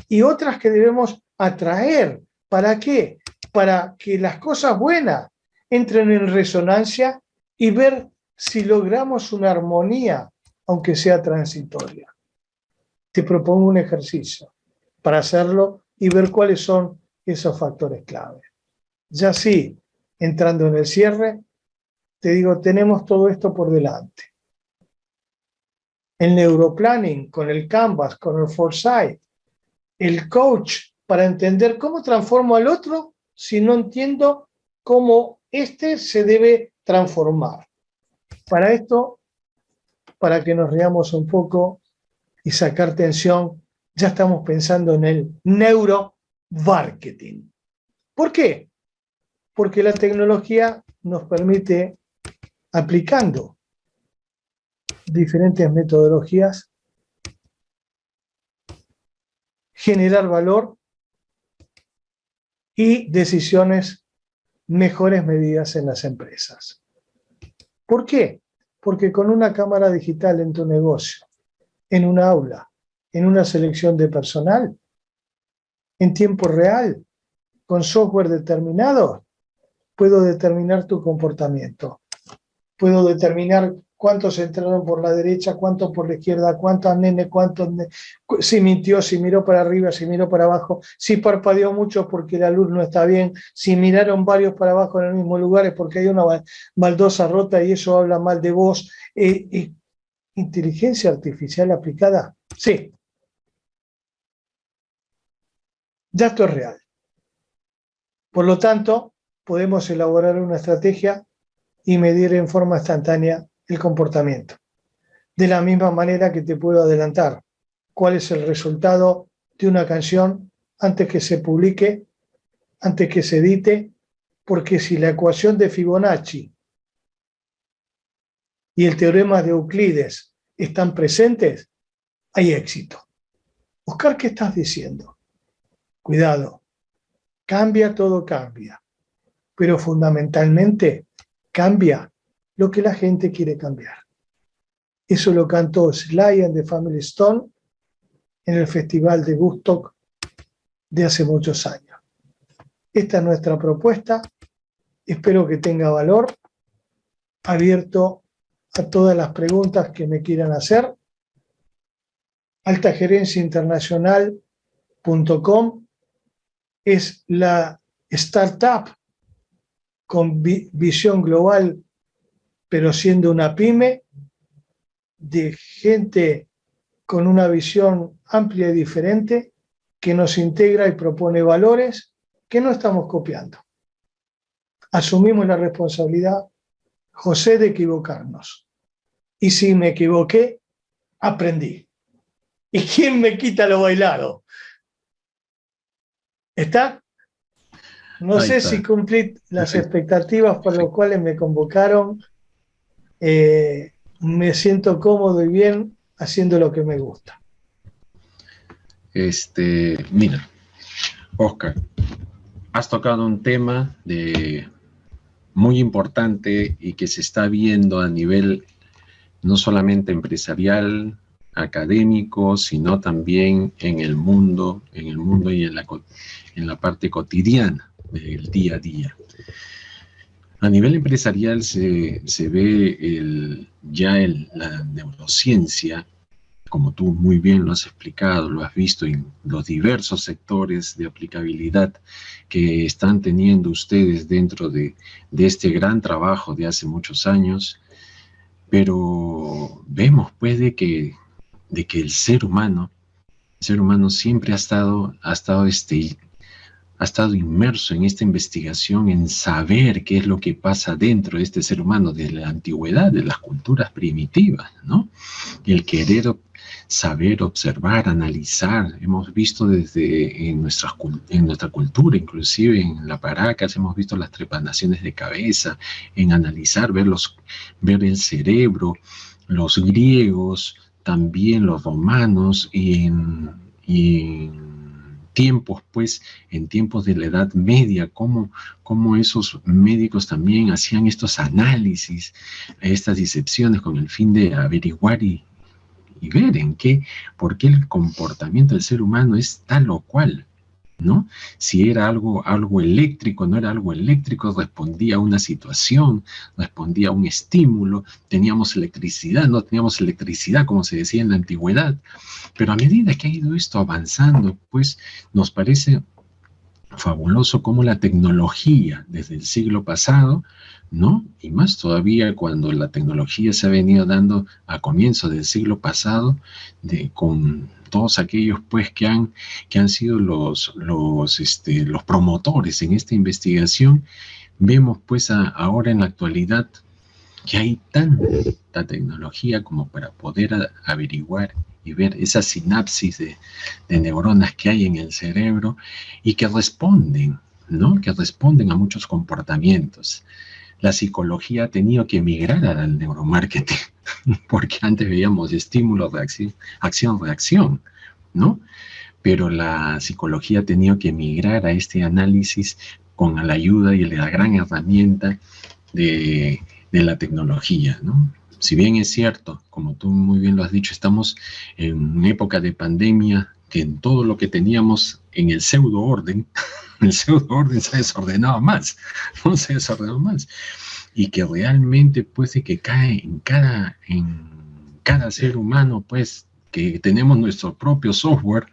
y otras que debemos atraer. ¿Para qué? Para que las cosas buenas entren en resonancia y ver si logramos una armonía, aunque sea transitoria. Te propongo un ejercicio para hacerlo y ver cuáles son esos factores clave. Ya sí, entrando en el cierre, te digo, tenemos todo esto por delante. El neuroplanning, con el Canvas, con el Foresight, el coach, para entender cómo transformo al otro si no entiendo cómo éste se debe transformar. Para esto, para que nos riamos un poco y sacar tensión, ya estamos pensando en el neuromarketing. ¿Por qué? Porque la tecnología nos permite, aplicando diferentes metodologías, generar valor y decisiones mejores medidas en las empresas. ¿Por qué? Porque con una cámara digital en tu negocio, en un aula, en una selección de personal, en tiempo real, con software determinado, puedo determinar tu comportamiento. Puedo determinar cuántos entraron por la derecha, cuántos por la izquierda, cuántos nenes, si mintió, si miró para arriba, si miró para abajo, si parpadeó mucho porque la luz no está bien, si miraron varios para abajo en el mismo lugar es porque hay una baldosa rota y eso habla mal de vos. ¿Inteligencia artificial aplicada? Sí. Ya esto es real. Por lo tanto, podemos elaborar una estrategia y medir en forma instantánea el comportamiento. De la misma manera que te puedo adelantar cuál es el resultado de una canción antes que se publique, antes que se edite, porque si la ecuación de Fibonacci y el teorema de Euclides están presentes, hay éxito. Oscar, ¿qué estás diciendo? Cuidado, cambia, todo cambia, pero fundamentalmente cambia lo que la gente quiere cambiar. Eso lo cantó Sly and the Family Stone en el Festival de Woodstock de hace muchos años. Esta es nuestra propuesta. Espero que tenga valor. Abierto a todas las preguntas que me quieran hacer. altagerenciainternacional.com es la startup con visión global, pero siendo una pyme, de gente con una visión amplia y diferente, que nos integra y propone valores que no estamos copiando. Asumimos la responsabilidad, José, de equivocarnos. Y si me equivoqué, aprendí. ¿Y quién me quita lo bailado? ¿Está? No sé si cumplí las expectativas por las cuales me convocaron. Me siento cómodo y bien haciendo lo que me gusta. Mira, Oscar, has tocado un tema muy importante y que se está viendo a nivel no solamente empresarial, académico, sino también en el mundo y en la parte cotidiana del día a día. A nivel empresarial se ve la neurociencia, como tú muy bien lo has explicado, lo has visto en los diversos sectores de aplicabilidad que están teniendo ustedes dentro de este gran trabajo de hace muchos años. Pero vemos pues de que el ser humano siempre ha estado inmerso en esta investigación, en saber qué es lo que pasa dentro de este ser humano desde la antigüedad, de las culturas primitivas, ¿no? El querer saber, observar, analizar. Hemos visto desde en nuestra cultura, inclusive en la Paracas, hemos visto las trepanaciones de cabeza, en analizar, ver el cerebro, los griegos, también los romanos, y en tiempos, pues, en tiempos de la Edad Media, cómo esos médicos también hacían estos análisis, estas disecciones con el fin de averiguar y ver por qué el comportamiento del ser humano es tal o cual, ¿no? Si era algo eléctrico, no era algo eléctrico, respondía a una situación, respondía a un estímulo, teníamos electricidad, no teníamos electricidad, como se decía en la antigüedad. Pero a medida que ha ido esto avanzando, pues nos parece fabuloso cómo la tecnología desde el siglo pasado, ¿no? Y más todavía cuando la tecnología se ha venido dando a comienzos del siglo pasado, con todos aquellos pues que han sido los promotores en esta investigación, vemos pues ahora en la actualidad que hay tanta tecnología como para poder averiguar y ver esa sinapsis de neuronas que hay en el cerebro y que responden, ¿no? Que responden a muchos comportamientos. La psicología ha tenido que migrar al neuromarketing, porque antes veíamos estímulo, reacción, acción, reacción, ¿no? Pero la psicología ha tenido que migrar a este análisis con la ayuda y la gran herramienta de la tecnología, ¿no? Si bien es cierto, como tú muy bien lo has dicho, estamos en una época de pandemia que en todo lo que teníamos en el pseudo orden se ha desordenado más, ¿no? Se ha desordenado más. Y que realmente, pues, de que cae en cada ser humano, pues, que tenemos nuestro propio software,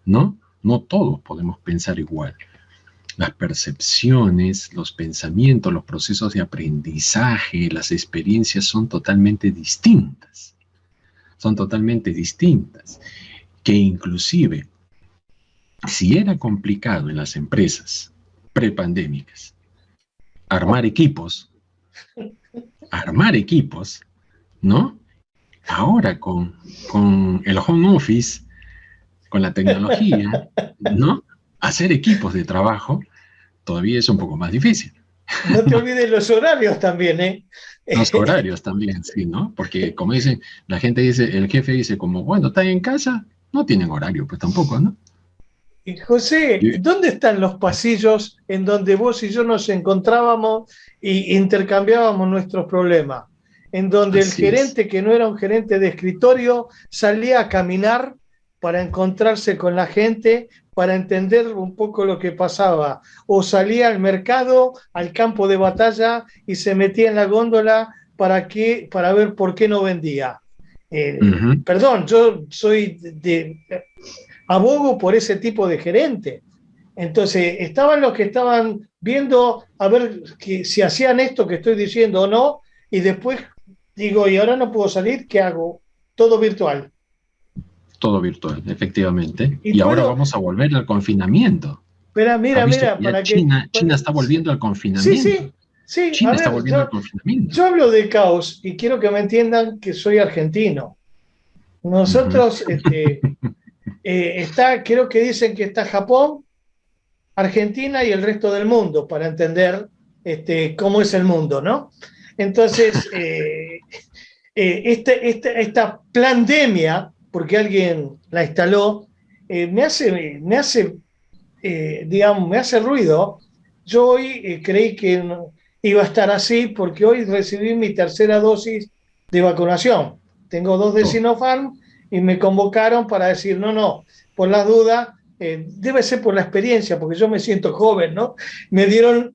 ¿no? No todos podemos pensar igual. Las percepciones, los pensamientos, los procesos de aprendizaje, las experiencias son totalmente distintas. Son totalmente distintas. Que inclusive, si era complicado en las empresas prepandémicas armar equipos, ¿no? Ahora con el home office, con la tecnología, ¿no? Hacer equipos de trabajo todavía es un poco más difícil. No te olvides los horarios también, ¿eh? Los horarios también, sí, ¿no? Porque como dicen, la gente dice, el jefe dice como, bueno, ¿están en casa? No tienen horario, pues tampoco, ¿no? José, ¿dónde están los pasillos en donde vos y yo nos encontrábamos e intercambiábamos nuestros problemas? En donde el gerente, que no era un gerente de escritorio, salía a caminar para encontrarse con la gente, para entender un poco lo que pasaba, o salía al mercado, al campo de batalla y se metía en la góndola para ver por qué no vendía. Perdón, yo soy abogo por ese tipo de gerente. Entonces, estaban los que estaban viendo a ver si hacían esto que estoy diciendo o no, y después digo, y ahora no puedo salir, ¿qué hago? Todo virtual. Todo virtual, efectivamente. Y ahora vamos a volver al confinamiento. Pero mira, para China está volviendo al confinamiento. Sí. China está volviendo al confinamiento. Yo hablo de caos y quiero que me entiendan que soy argentino. Nosotros, creo que dicen que está Japón, Argentina y el resto del mundo para entender cómo es el mundo, ¿no? Entonces, esta pandemia, porque alguien la instaló, me hace ruido. Yo hoy creí que iba a estar así porque hoy recibí mi tercera dosis de vacunación. Tengo 2 de Sinopharm y me convocaron para decir, no, por las dudas, debe ser por la experiencia, porque yo me siento joven, ¿no? Me dieron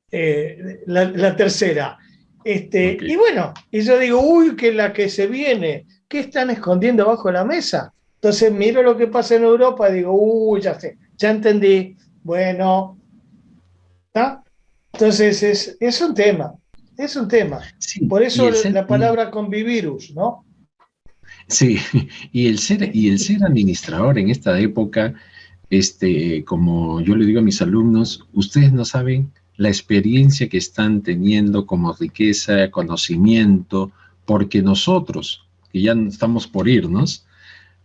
la tercera. Y bueno, y yo digo, uy, que la que se viene, ¿qué están escondiendo bajo la mesa? Entonces miro lo que pasa en Europa y digo, uy, ya sé, ya entendí. Bueno, ¿está? Entonces es un tema. Es un tema. Sí, Por eso y la palabra convivirus, ¿no? sí, y el ser administrador en esta época, como yo le digo a mis alumnos, ustedes no saben la experiencia que están teniendo como riqueza, conocimiento, porque nosotros, que ya estamos por irnos,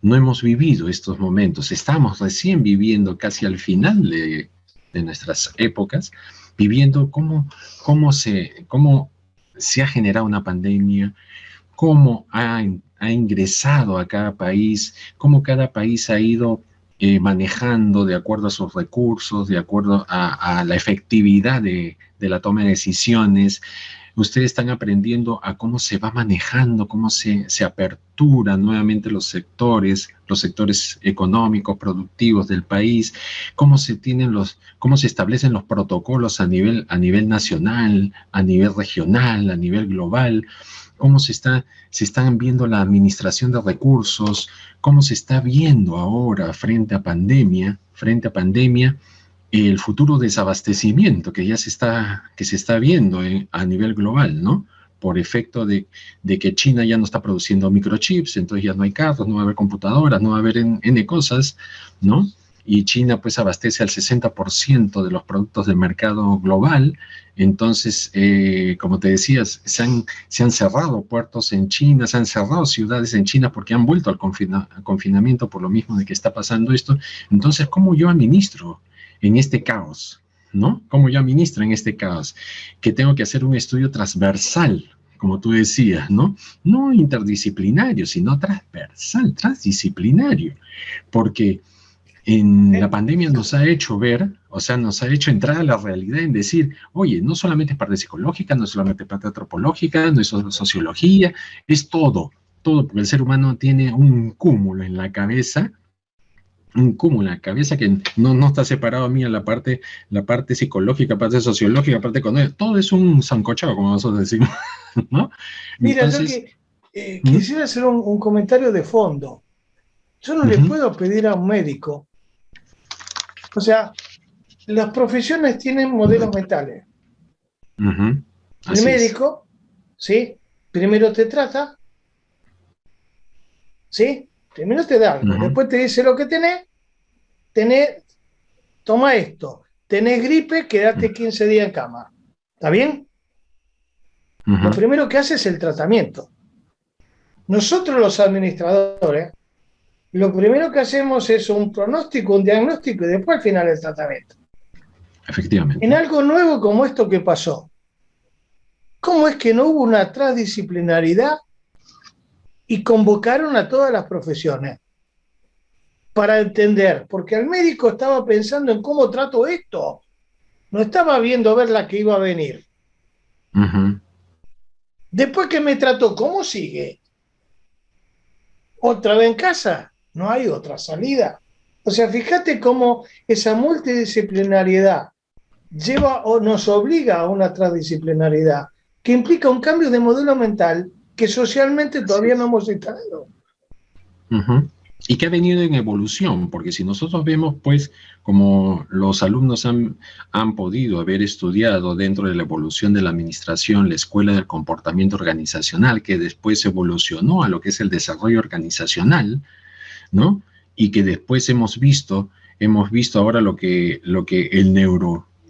no hemos vivido estos momentos, estamos recién viviendo casi al final de nuestras épocas, viviendo cómo se ha generado una pandemia, cómo ha ingresado a cada país, cómo cada país ha ido manejando de acuerdo a sus recursos, de acuerdo a la efectividad de la toma de decisiones. Ustedes están aprendiendo a cómo se va manejando, cómo se aperturan nuevamente los sectores económicos, productivos del país, cómo se establecen los protocolos a nivel nacional, a nivel regional, a nivel global, cómo se están viendo la administración de recursos, cómo se está viendo ahora frente a pandemia, el futuro desabastecimiento que se está viendo a nivel global, ¿no? Por efecto de que China ya no está produciendo microchips, entonces ya no hay carros, no va a haber computadoras, no va a haber N cosas, ¿no? Y China pues abastece al 60% de los productos del mercado global. Entonces, como te decías, se han cerrado puertos en China, se han cerrado ciudades en China porque han vuelto al confinamiento por lo mismo de que está pasando esto. Entonces, ¿cómo yo administro en este caos? ¿No? ¿Cómo yo administro en este caos? Que tengo que hacer un estudio transversal, como tú decías, ¿no? No interdisciplinario, sino transversal, transdisciplinario. Porque la pandemia nos ha hecho ver, o sea, nos ha hecho entrar a la realidad en decir, oye, no solamente es parte psicológica, no es solamente parte antropológica, no es solo sociología, es todo, porque el ser humano tiene un cúmulo en la cabeza que no está separado a mí a la parte psicológica, parte sociológica, parte económica, todo es un sancochado, como nosotros decimos, ¿no? Mira, Entonces, yo quisiera hacer un comentario de fondo. Yo no le puedo pedir a un médico, o sea, las profesiones tienen modelos mentales. El médico, ¿sí? Primero te trata, ¿sí? Primero te da algo, después te dice lo que tenés, toma esto, tenés gripe, quédate 15 días en cama. ¿Está bien? Lo primero que hace es el tratamiento. Nosotros los administradores, lo primero que hacemos es un pronóstico, un diagnóstico y después al final el tratamiento. Efectivamente. En algo nuevo como esto que pasó, ¿cómo es que no hubo una transdisciplinaridad y convocaron a todas las profesiones para entender? Porque el médico estaba pensando en cómo trato esto, no estaba viendo a ver la que iba a venir. Después que me trató, ¿cómo sigue? ¿Otra vez en casa? No hay otra salida. O sea, fíjate cómo esa multidisciplinariedad lleva o nos obliga a una transdisciplinariedad que implica un cambio de modelo mental que socialmente todavía no hemos instalado. Y que ha venido en evolución, porque si nosotros vemos, pues, como los alumnos han podido haber estudiado dentro de la evolución de la administración, la escuela del comportamiento organizacional, que después evolucionó a lo que es el desarrollo organizacional, ¿no? Y que después hemos visto ahora lo que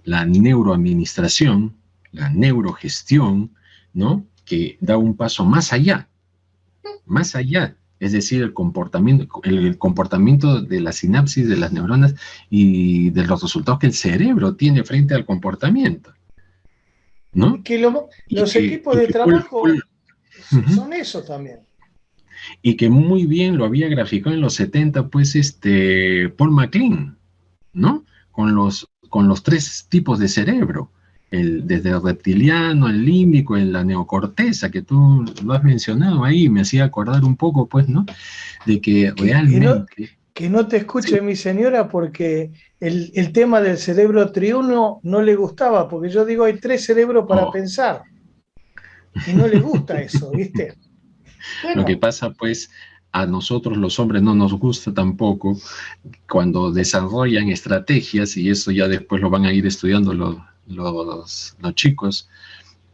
la neuroadministración, la neurogestión, ¿no? Que da un paso más allá, es decir, el comportamiento de la sinapsis de las neuronas y de los resultados que el cerebro tiene frente al comportamiento, ¿no? Que los equipos de trabajo son eso también. Y que muy bien lo había graficado en los 70, pues, Paul MacLean, ¿no? Con los 3 tipos de cerebro. Desde el reptiliano, el límbico, la neocorteza, que tú lo has mencionado ahí, me hacía acordar un poco, pues, ¿no? De que realmente... Que no te escuche mi señora porque el tema del cerebro triuno no le gustaba, porque yo digo hay 3 cerebros para pensar, y no le gusta eso, ¿viste? Bueno. Lo que pasa, pues, a nosotros los hombres no nos gusta tampoco cuando desarrollan estrategias, y eso ya después lo van a ir estudiando los chicos,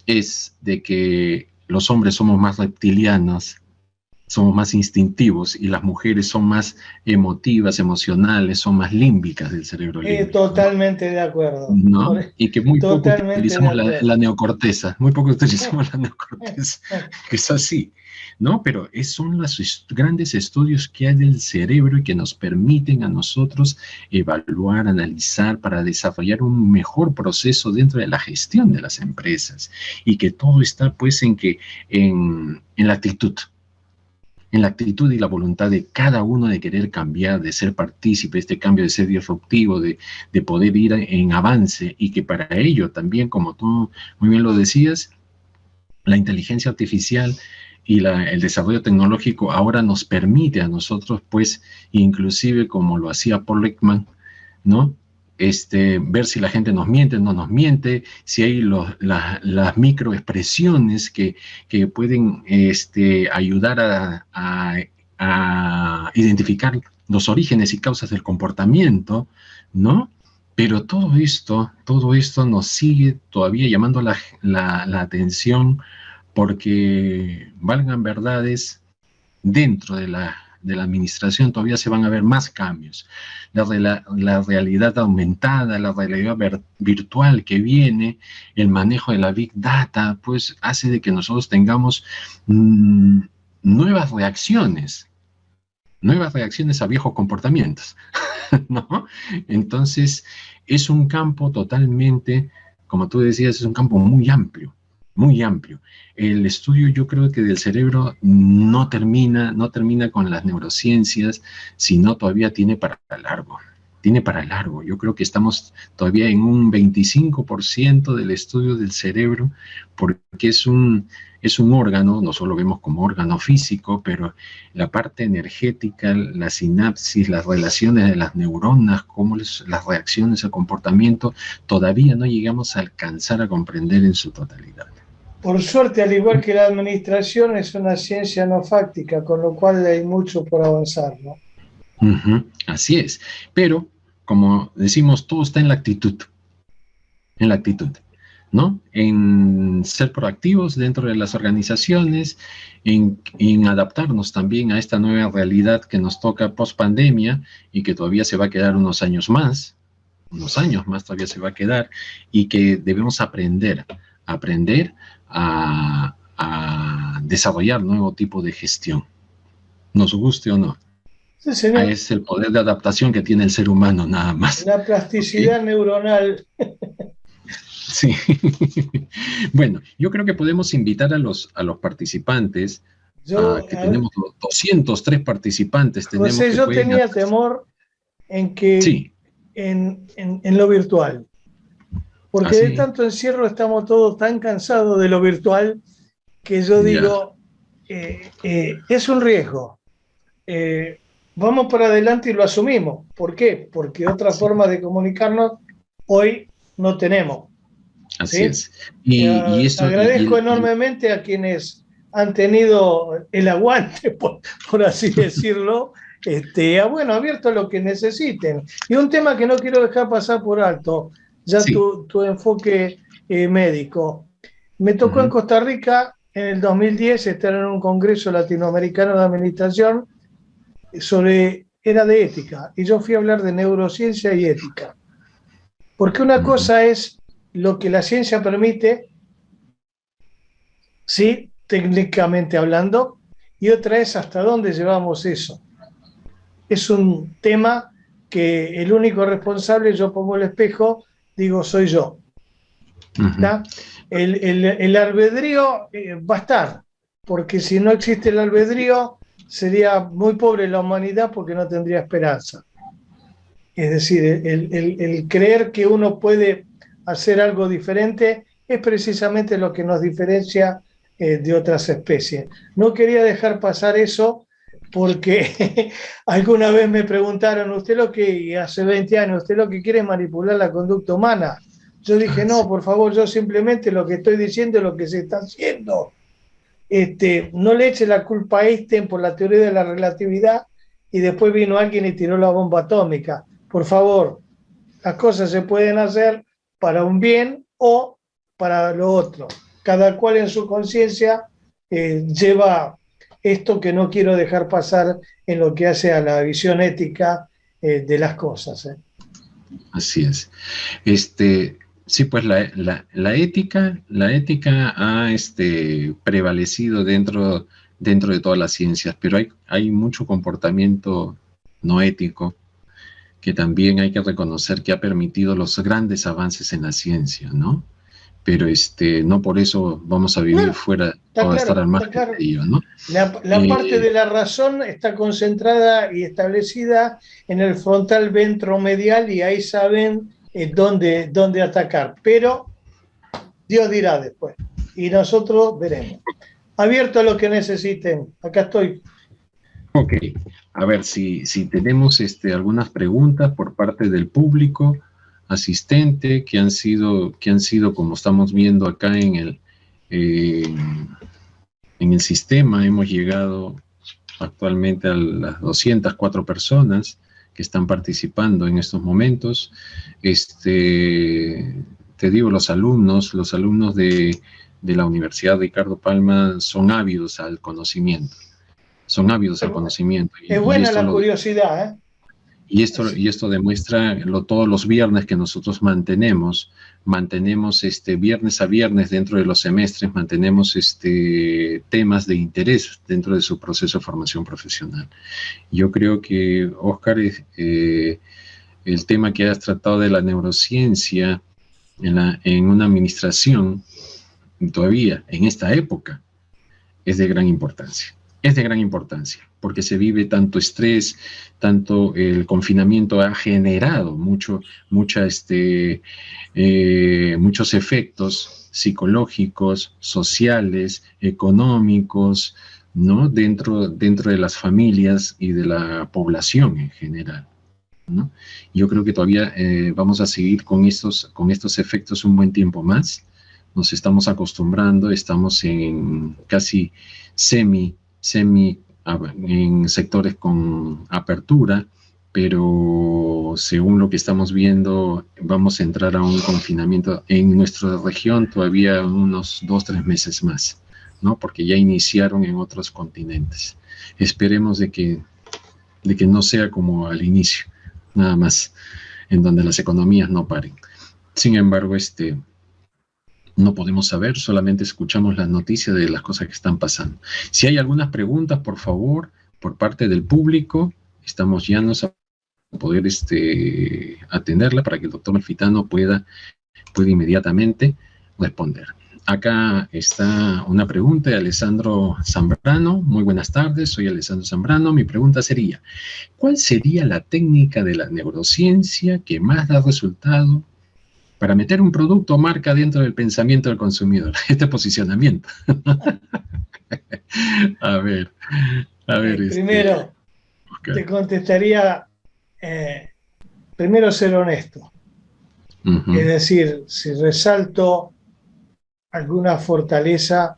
es de que los hombres somos más reptilianos, somos más instintivos, y las mujeres son más emotivas, emocionales, son más límbicas del cerebro límbico, Totalmente de acuerdo. ¿no? Y que muy poco Totalmente de utilizamos acuerdo. la neocorteza, muy poco utilizamos la neocorteza, que es así, ¿no? Pero son los grandes estudios que hay del cerebro y que nos permiten a nosotros evaluar, analizar, para desarrollar un mejor proceso dentro de la gestión de las empresas, y que todo está pues en la actitud, y la voluntad de cada uno de querer cambiar, de ser partícipe de este cambio, de ser disruptivo, de poder ir en avance, y que para ello también, como tú muy bien lo decías, la inteligencia artificial y el desarrollo tecnológico ahora nos permite a nosotros, pues, inclusive como lo hacía Paul Ekman, ¿no? Ver si la gente nos miente, no nos miente, si hay las microexpresiones que pueden ayudar a identificar los orígenes y causas del comportamiento, ¿no? Pero todo esto nos sigue todavía llamando la atención, porque, valgan verdades, dentro de la administración todavía se van a ver más cambios. La realidad aumentada, la realidad virtual que viene, el manejo de la Big Data, pues hace de que nosotros tengamos nuevas reacciones a viejos comportamientos, ¿no? Entonces, es un campo totalmente, como tú decías, es un campo muy amplio, muy amplio. El estudio, yo creo que del cerebro no termina con las neurociencias, sino todavía tiene para largo. Yo creo que estamos todavía en un 25% del estudio del cerebro, porque es un órgano, no solo vemos como órgano físico, pero la parte energética, la sinapsis, las relaciones de las neuronas, cómo las reacciones al comportamiento, todavía no llegamos a alcanzar a comprender en su totalidad. Por suerte, al igual que la administración, es una ciencia no fáctica, con lo cual hay mucho por avanzar, ¿no? Así es, pero como decimos, todo está en la actitud, ¿no? En ser proactivos dentro de las organizaciones, en adaptarnos también a esta nueva realidad que nos toca post pandemia, y que todavía se va a quedar unos años más todavía se va a quedar, y que debemos aprender a desarrollar nuevo tipo de gestión, nos guste o no. Sí, señor. Es el poder de adaptación que tiene el ser humano, nada más. La plasticidad neuronal. Sí. Bueno, yo creo que podemos invitar a los participantes, que tenemos 203 participantes. José, yo tenía temor en que sí. en lo virtual, porque de tanto encierro estamos todos tan cansados de lo virtual, que yo digo, es un riesgo. Vamos para adelante y lo asumimos. ¿Por qué? Porque otra forma de comunicarnos hoy no tenemos. Así ¿sí? es. Y eso, agradezco enormemente a quienes han tenido el aguante, por así decirlo, bueno, abierto a lo que necesiten. Y un tema que no quiero dejar pasar por alto, ya tu enfoque médico. Me tocó en Costa Rica en el 2010 estar en un congreso latinoamericano de administración era de ética, y yo fui a hablar de neurociencia y ética. Porque una cosa es lo que la ciencia permite, sí, técnicamente hablando, y otra es hasta dónde llevamos eso. Es un tema que el único responsable, yo pongo el espejo, digo, soy yo. El albedrío va a estar, porque si no existe el albedrío, sería muy pobre la humanidad, porque no tendría esperanza. Es decir, el creer que uno puede hacer algo diferente es precisamente lo que nos diferencia de otras especies. No quería dejar pasar eso, porque alguna vez me preguntaron, usted lo que hace 20 años, usted lo que quiere es manipular la conducta humana. Yo dije, no, por favor, yo simplemente lo que estoy diciendo es lo que se está haciendo. No le eche la culpa a Einstein por la teoría de la relatividad y después vino alguien y tiró la bomba atómica. Por favor, las cosas se pueden hacer para un bien o para lo otro. cada cual en su conciencia lleva esto que no quiero dejar pasar en lo que hace a la visión ética de las cosas. Así es. Sí, pues la ética ha prevalecido dentro de todas las ciencias, pero hay mucho comportamiento no ético que también hay que reconocer que ha permitido los grandes avances en la ciencia, ¿no? Pero no por eso vamos a vivir fuera o estar al margen de ello, ¿no? La parte de la razón está concentrada y establecida en el frontal ventromedial y ahí saben dónde atacar, pero Dios dirá después y nosotros veremos. Abierto a lo que necesiten, acá estoy. Ok, a ver si tenemos algunas preguntas por parte del público asistente que han sido, como estamos viendo acá en el sistema. Hemos llegado actualmente a las 204 personas que están participando en estos momentos. Te digo, los alumnos de la Universidad Ricardo Palma son ávidos al conocimiento. Es buena la curiosidad, ¿eh? Y esto demuestra todos los viernes que nosotros mantenemos viernes a viernes dentro de los semestres, mantenemos temas de interés dentro de su proceso de formación profesional. Yo creo que, Óscar, el tema que has tratado de la neurociencia en una administración, todavía en esta época, es de gran importancia. Es de gran importancia, porque se vive tanto estrés, tanto el confinamiento ha generado muchos efectos psicológicos, sociales, económicos, ¿no? Dentro de las familias y de la población en general, ¿no? Yo creo que todavía vamos a seguir con estos efectos un buen tiempo más. Nos estamos acostumbrando, estamos en casi en sectores con apertura, pero según lo que estamos viendo, vamos a entrar a un confinamiento en nuestra región todavía unos 2-3 meses más, ¿no? Porque ya iniciaron en otros continentes. Esperemos de que no sea como al inicio, nada más, en donde las economías no paren. Sin embargo, no podemos saber, solamente escuchamos las noticias de las cosas que están pasando. Si hay algunas preguntas, por favor, por parte del público, estamos llanos a poder atenderla para que el doctor Malfitano pueda inmediatamente responder. Acá está una pregunta de Alessandro Zambrano. Muy buenas tardes, soy Alessandro Zambrano. Mi pregunta sería, ¿cuál sería la técnica de la neurociencia que más da resultado para meter un producto o marca dentro del pensamiento del consumidor? Este posicionamiento. A ver. Primero, te contestaría, primero ser honesto. Es decir, si resalto alguna fortaleza,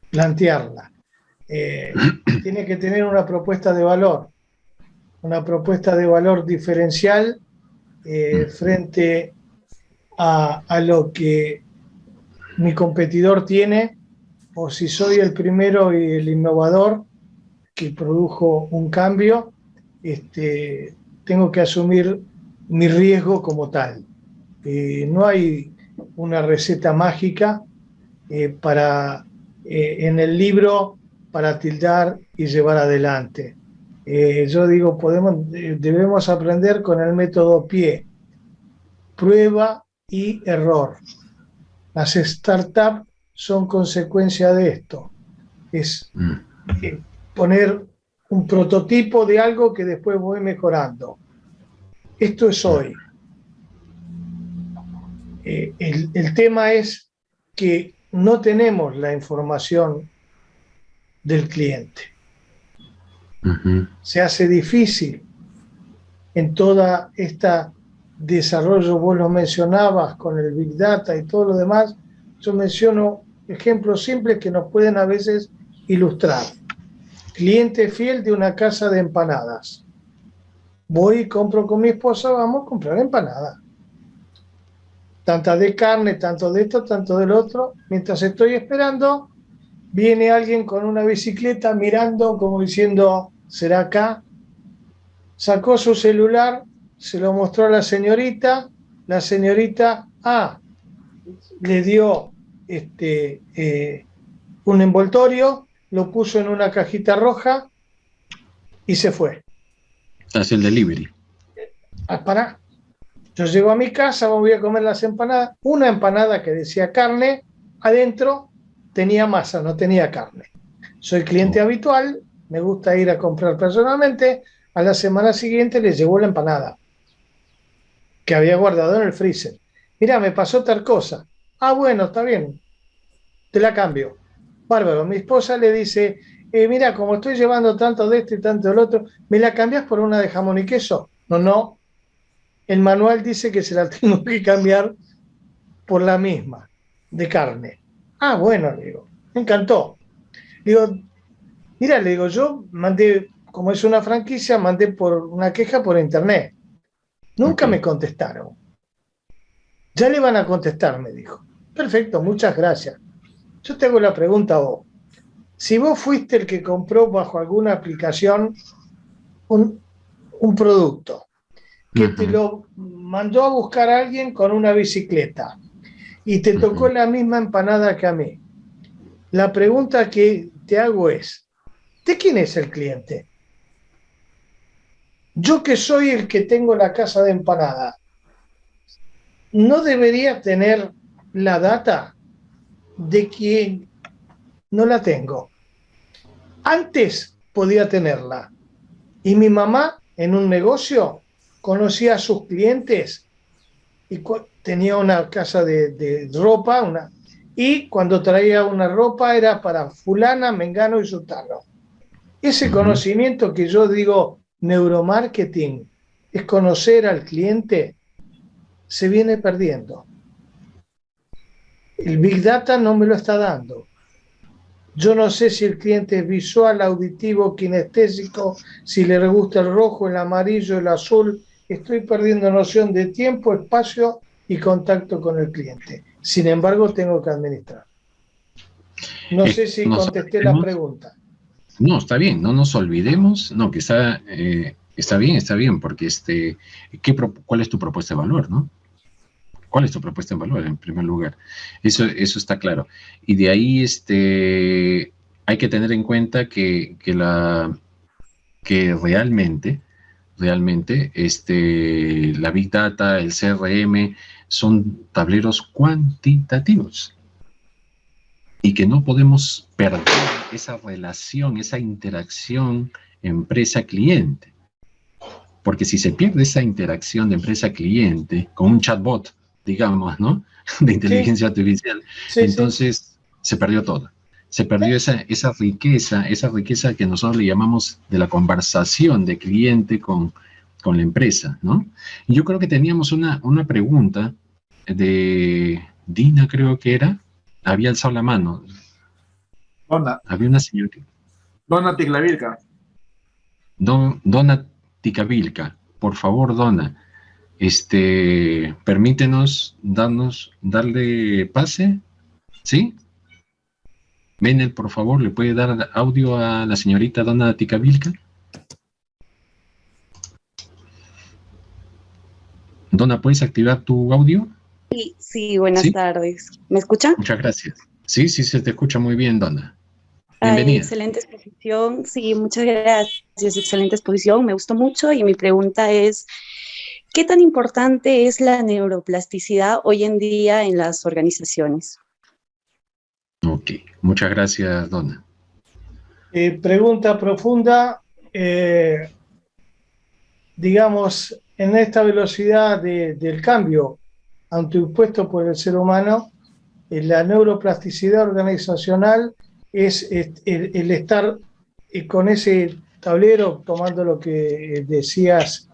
plantearla. Tiene que tener una propuesta de valor diferencial frente a lo que mi competidor tiene, o si soy el primero y el innovador que produjo un cambio, tengo que asumir mi riesgo como tal. No hay una receta mágica en el libro para tildar y llevar adelante. Yo digo, debemos aprender con el método PIE, prueba y error. Las startups son consecuencia de esto. Es poner un prototipo de algo que después voy mejorando. Esto es hoy. El tema es que no tenemos la información del cliente. Se hace difícil en toda esta desarrollo, vos lo mencionabas con el Big Data y todo lo demás. Yo menciono ejemplos simples que nos pueden a veces ilustrar. Cliente fiel de una casa de empanadas. Voy y compro con mi esposa, vamos a comprar empanadas. Tantas de carne, tanto de esto, tanto del otro. Mientras estoy esperando, viene alguien con una bicicleta mirando como diciendo, ¿será acá? Sacó su celular, se lo mostró a la señorita, le dio un envoltorio, lo puso en una cajita roja y se fue. Hace el delivery. Para. Yo llego a mi casa, me voy a comer las empanadas. Una empanada que decía carne, adentro tenía masa, no tenía carne. Soy cliente habitual, me gusta ir a comprar personalmente. A la semana siguiente les llegó la empanada que había guardado en el freezer. Mira, me pasó tal cosa. Bueno, está bien, te la cambio. Bárbaro. Mi esposa le dice, mira, como estoy llevando tanto de esto y tanto del otro, ¿me la cambias por una de jamón y queso? No. El manual dice que se la tengo que cambiar por la misma, de carne. Bueno, le digo, me encantó. Le digo, mira, le digo, yo mandé, como es una franquicia, mandé por una queja por internet. Nunca me contestaron. Ya le van a contestar, me dijo. Perfecto, muchas gracias. Yo te hago la pregunta a vos. Si vos fuiste el que compró bajo alguna aplicación un producto, que te lo mandó a buscar a alguien con una bicicleta y te tocó la misma empanada que a mí, la pregunta que te hago es, ¿de quién es el cliente? Yo que soy el que tengo la casa de empanada, ¿no debería tener la data de quien no la tengo? Antes podía tenerla. Y mi mamá, en un negocio, conocía a sus clientes y tenía una casa de ropa, y cuando traía una ropa era para fulana, mengano y sutano. Ese conocimiento que yo digo neuromarketing, es conocer al cliente, se viene perdiendo. El Big Data no me lo está dando. Yo no sé si el cliente es visual, auditivo, kinestésico, si le gusta el rojo, el amarillo, el azul. Estoy perdiendo noción de tiempo, espacio y contacto con el cliente. Sin embargo, tengo que administrar. No sé si contesté la pregunta. No, está bien, no nos olvidemos, no, que está bien, porque ¿cuál es tu propuesta de valor, no? ¿Cuál es tu propuesta de valor, en primer lugar? Eso está claro. Y de ahí hay que tener en cuenta que realmente la Big Data, el CRM, son tableros cuantitativos. Y que no podemos perder esa relación, esa interacción empresa-cliente. Porque si se pierde esa interacción de empresa-cliente con un chatbot, digamos, ¿no? De inteligencia artificial, entonces se perdió todo. Se perdió esa riqueza que nosotros le llamamos de la conversación de cliente con la empresa, ¿no? Y yo creo que teníamos una pregunta de Dina, creo que era. Había alzado la mano. Había una señora. Donna Ticlavilca. Donna Ticlavilca. Por favor, Donna. Permítenos darle pase. ¿Sí? Menel, por favor, ¿le puede dar audio a la señorita Donna Ticlavilca? Donna, ¿puedes activar tu audio? Sí, buenas tardes. ¿Me escuchan? Muchas gracias. Sí, se te escucha muy bien, Donna. Bienvenida. Excelente exposición. Sí, muchas gracias. Excelente exposición. Me gustó mucho y mi pregunta es, ¿qué tan importante es la neuroplasticidad hoy en día en las organizaciones? Ok, muchas gracias, Donna. Pregunta profunda. Digamos, en esta velocidad del cambio autoimpuesto por el ser humano, la neuroplasticidad organizacional es el estar con ese tablero, tomando lo que decías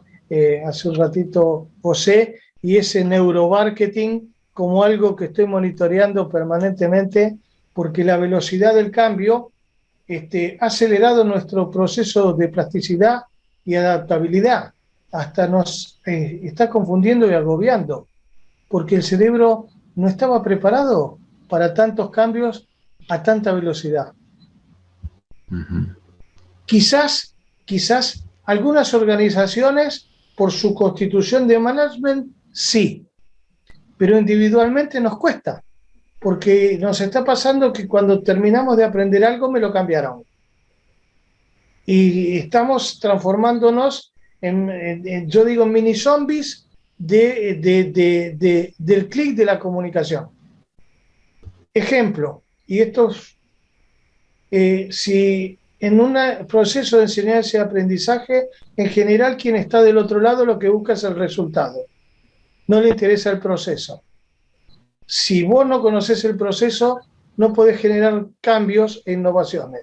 hace un ratito, José, y ese neuromarketing como algo que estoy monitoreando permanentemente, porque la velocidad del cambio ha acelerado nuestro proceso de plasticidad y adaptabilidad, hasta nos está confundiendo y agobiando. porque el cerebro no estaba preparado para tantos cambios a tanta velocidad. Quizás algunas organizaciones, por su constitución de management, sí, pero individualmente nos cuesta, porque nos está pasando que cuando terminamos de aprender algo me lo cambiaron. Y estamos transformándonos yo digo, mini zombies del clic de la comunicación. Ejemplo, y esto, si en un proceso de enseñanza y aprendizaje, en general quien está del otro lado lo que busca es el resultado, no le interesa el proceso. Si vos no conocés el proceso, no podés generar cambios e innovaciones.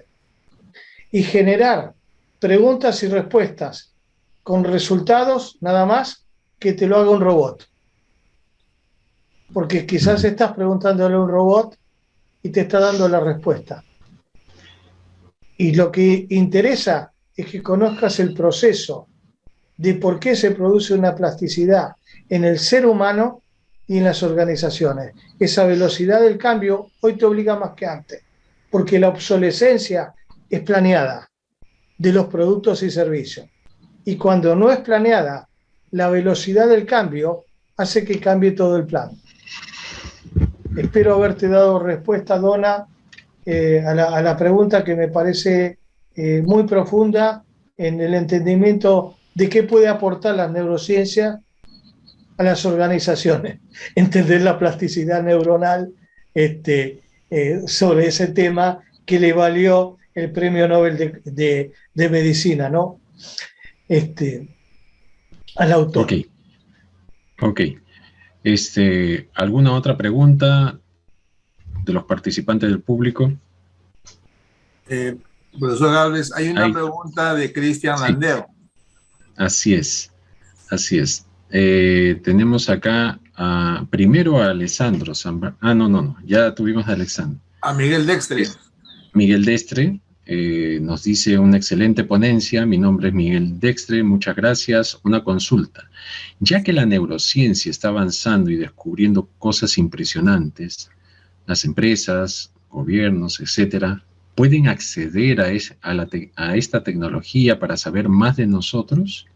Y generar preguntas y respuestas con resultados nada más que te lo haga un robot. Porque quizás estás preguntándole a un robot y te está dando la respuesta. Y lo que interesa es que conozcas el proceso de por qué se produce una plasticidad en el ser humano y en las organizaciones. Esa velocidad del cambio hoy te obliga más que antes, porque la obsolescencia es planeada de los productos y servicios. Y cuando no es planeada, la velocidad del cambio hace que cambie todo el plan. Espero haberte dado respuesta, Donna, a la pregunta que me parece muy profunda en el entendimiento de qué puede aportar la neurociencia a las organizaciones. Entender la plasticidad neuronal sobre ese tema que le valió el premio Nobel de Medicina, ¿no? Al autor. Ok. ¿Alguna otra pregunta de los participantes del público? Profesor Gálvez, hay una pregunta de Cristian Landeo. Así es. Tenemos acá primero a Alessandro no, ya tuvimos a Alexandro. A Miguel Dextre. Miguel Dextre nos dice: una excelente ponencia, mi nombre es Miguel Dextre, muchas gracias. Una consulta: ya que la neurociencia está avanzando y descubriendo cosas impresionantes, las empresas, gobiernos, etcétera, ¿pueden acceder a esta tecnología para saber más de nosotros?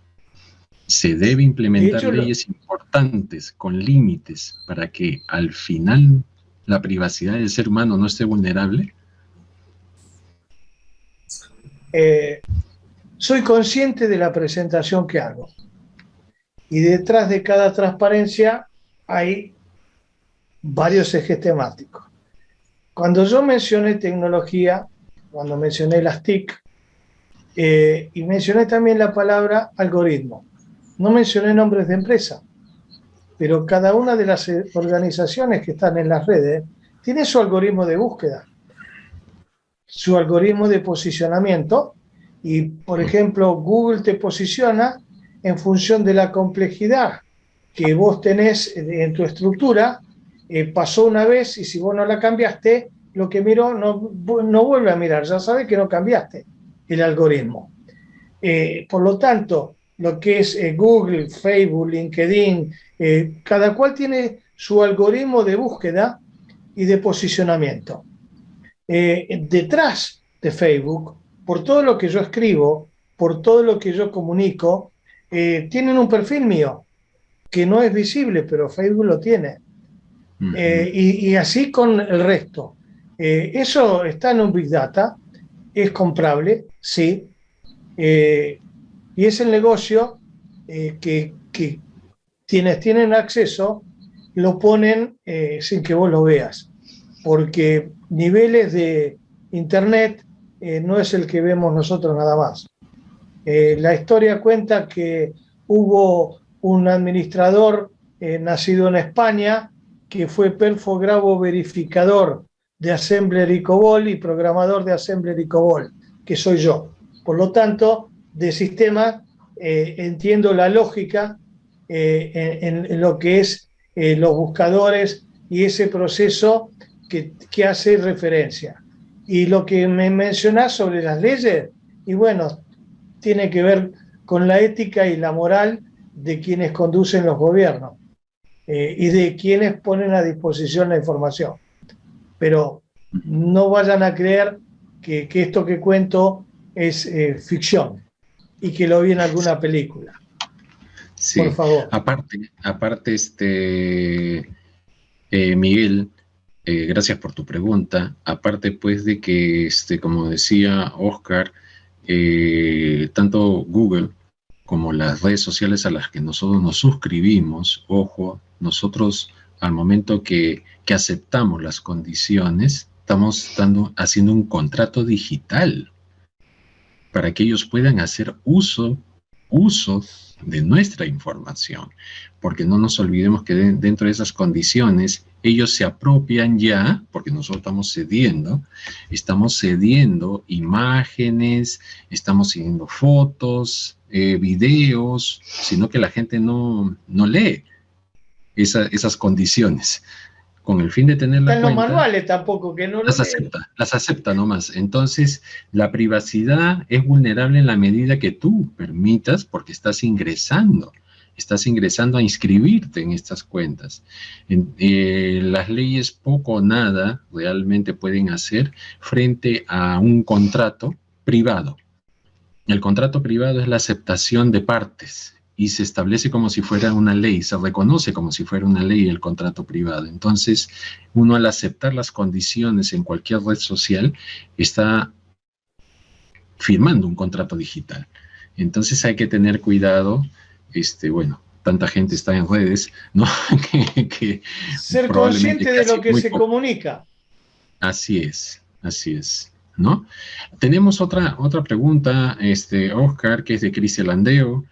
¿Se debe implementar leyes importantes con límites para que al final la privacidad del ser humano no esté vulnerable? Soy consciente de la presentación que hago. Y detrás de cada transparencia hay varios ejes temáticos. Cuando yo mencioné tecnología, cuando mencioné las TIC, y mencioné también la palabra algoritmo, no mencioné nombres de empresa, pero cada una de las organizaciones que están en las redes tiene su algoritmo de búsqueda, su algoritmo de posicionamiento, y por ejemplo Google te posiciona en función de la complejidad que vos tenés en tu estructura. Pasó una vez y si vos no la cambiaste, lo que miró no vuelve a mirar, ya sabe que no cambiaste el algoritmo. Por lo tanto, lo que es Google, Facebook, LinkedIn, cada cual tiene su algoritmo de búsqueda y de posicionamiento. Detrás de Facebook, por todo lo que yo escribo, por todo lo que yo comunico, tienen un perfil mío que no es visible, pero Facebook lo tiene. Y así con el resto. Eso está en un Big Data, es comprable, sí, y es el negocio que quienes tienen acceso lo ponen sin que vos lo veas, porque niveles de Internet no es el que vemos nosotros nada más. La historia cuenta que hubo un administrador nacido en España que fue perfograbo verificador de Assembler y COBOL y programador de Assembler y COBOL, que soy yo. Por lo tanto, de sistema entiendo la lógica en lo que es los buscadores y ese proceso que hace referencia. Y lo que me mencionás sobre las leyes, y bueno, tiene que ver con la ética y la moral de quienes conducen los gobiernos. y de quienes ponen a disposición la información. Pero no vayan a creer que esto que cuento es ficción y que lo vi en alguna película. Sí. Por favor. Aparte, Miguel, gracias por tu pregunta. Aparte, pues, de que, como decía Oscar, tanto Google como las redes sociales a las que nosotros nos suscribimos, ojo, nosotros al momento que aceptamos las condiciones, estamos haciendo un contrato digital para que ellos puedan hacer uso de nuestra información, porque no nos olvidemos que dentro de esas condiciones ellos se apropian ya, porque nosotros estamos cediendo imágenes, estamos cediendo fotos, videos, sino que la gente no lee esas condiciones. Con el fin de tener la cuenta, en los manuales tampoco, que no las acepta nomás. Entonces, la privacidad es vulnerable en la medida que tú permitas, porque estás ingresando a inscribirte en estas cuentas. Las leyes poco o nada realmente pueden hacer frente a un contrato privado. El contrato privado es la aceptación de partes y se establece como si fuera una ley, se reconoce como si fuera una ley el contrato privado. Entonces, uno al aceptar las condiciones en cualquier red social está firmando un contrato digital. Entonces hay que tener cuidado, tanta gente está en redes, ¿no? que ser consciente de lo que se comunica. Así es, ¿no? Tenemos otra pregunta, Oscar, que es de Cristian Landeo.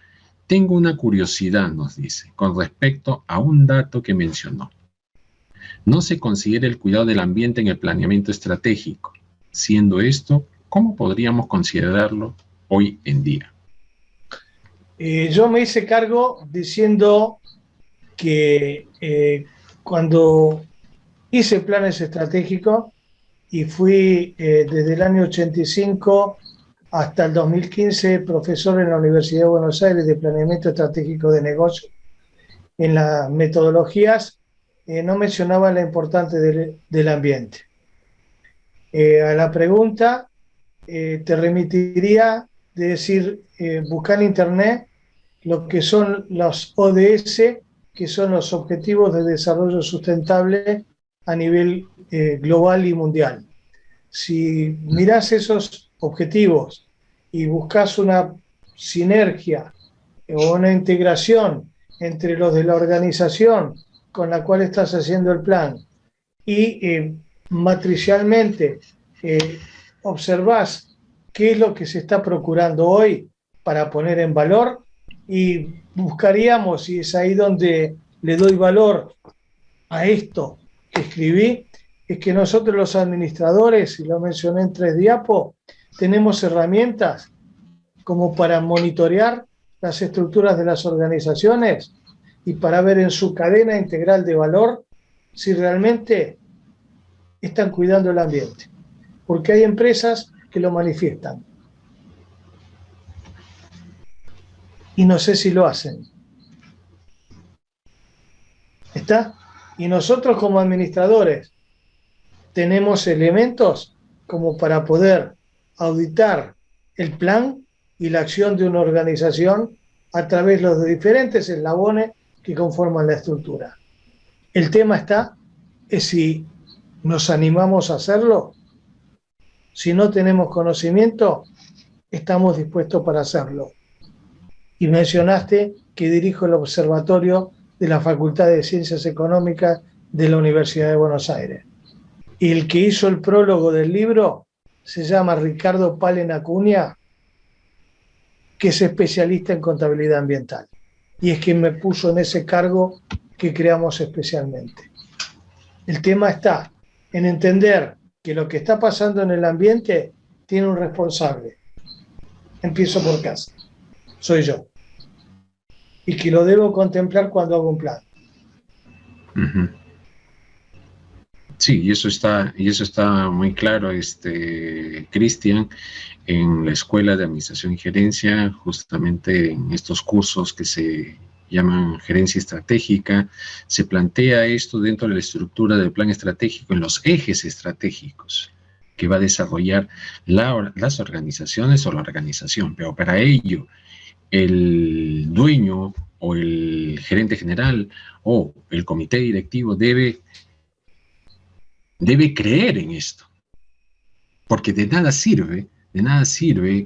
Tengo una curiosidad, nos dice, con respecto a un dato que mencionó. No se considera el cuidado del ambiente en el planeamiento estratégico. Siendo esto, ¿cómo podríamos considerarlo hoy en día? Yo me hice cargo diciendo que cuando hice planes estratégicos y fui desde el año 85 hasta el 2015 profesor en la Universidad de Buenos Aires de Planeamiento Estratégico de Negocios, en las metodologías no mencionaba la importancia del ambiente. A la pregunta te remitiría de decir, buscar en internet lo que son los ODS, que son los Objetivos de Desarrollo Sustentable a nivel global y mundial. Si mirás esos objetivos y buscas una sinergia o una integración entre los de la organización con la cual estás haciendo el plan y matricialmente observás qué es lo que se está procurando hoy para poner en valor, y buscaríamos, y es ahí donde le doy valor a esto que escribí, es que nosotros los administradores, y lo mencioné en 3 diapos, tenemos herramientas como para monitorear las estructuras de las organizaciones y para ver en su cadena integral de valor si realmente están cuidando el ambiente. Porque hay empresas que lo manifiestan. Y no sé si lo hacen. ¿Está? Y nosotros como administradores tenemos elementos como para poder auditar el plan y la acción de una organización a través de los diferentes eslabones que conforman la estructura. El tema está es si nos animamos a hacerlo. Si no tenemos conocimiento, estamos dispuestos para hacerlo. Y mencionaste que dirijo el observatorio de la Facultad de Ciencias Económicas de la Universidad de Buenos Aires. Y el que hizo el prólogo del libro se llama Ricardo Palen Acuña, que es especialista en contabilidad ambiental. Y es quien me puso en ese cargo que creamos especialmente. El tema está en entender que lo que está pasando en el ambiente tiene un responsable. Empiezo por casa. Soy yo. Y que lo debo contemplar cuando hago un plan. Uh-huh. Sí, y eso está muy claro, Cristian, en la Escuela de Administración y Gerencia, justamente en estos cursos que se llaman gerencia estratégica, se plantea esto dentro de la estructura del plan estratégico en los ejes estratégicos que va a desarrollar las organizaciones o la organización, pero para ello el dueño o el gerente general o el comité directivo debe creer en esto, porque de nada sirve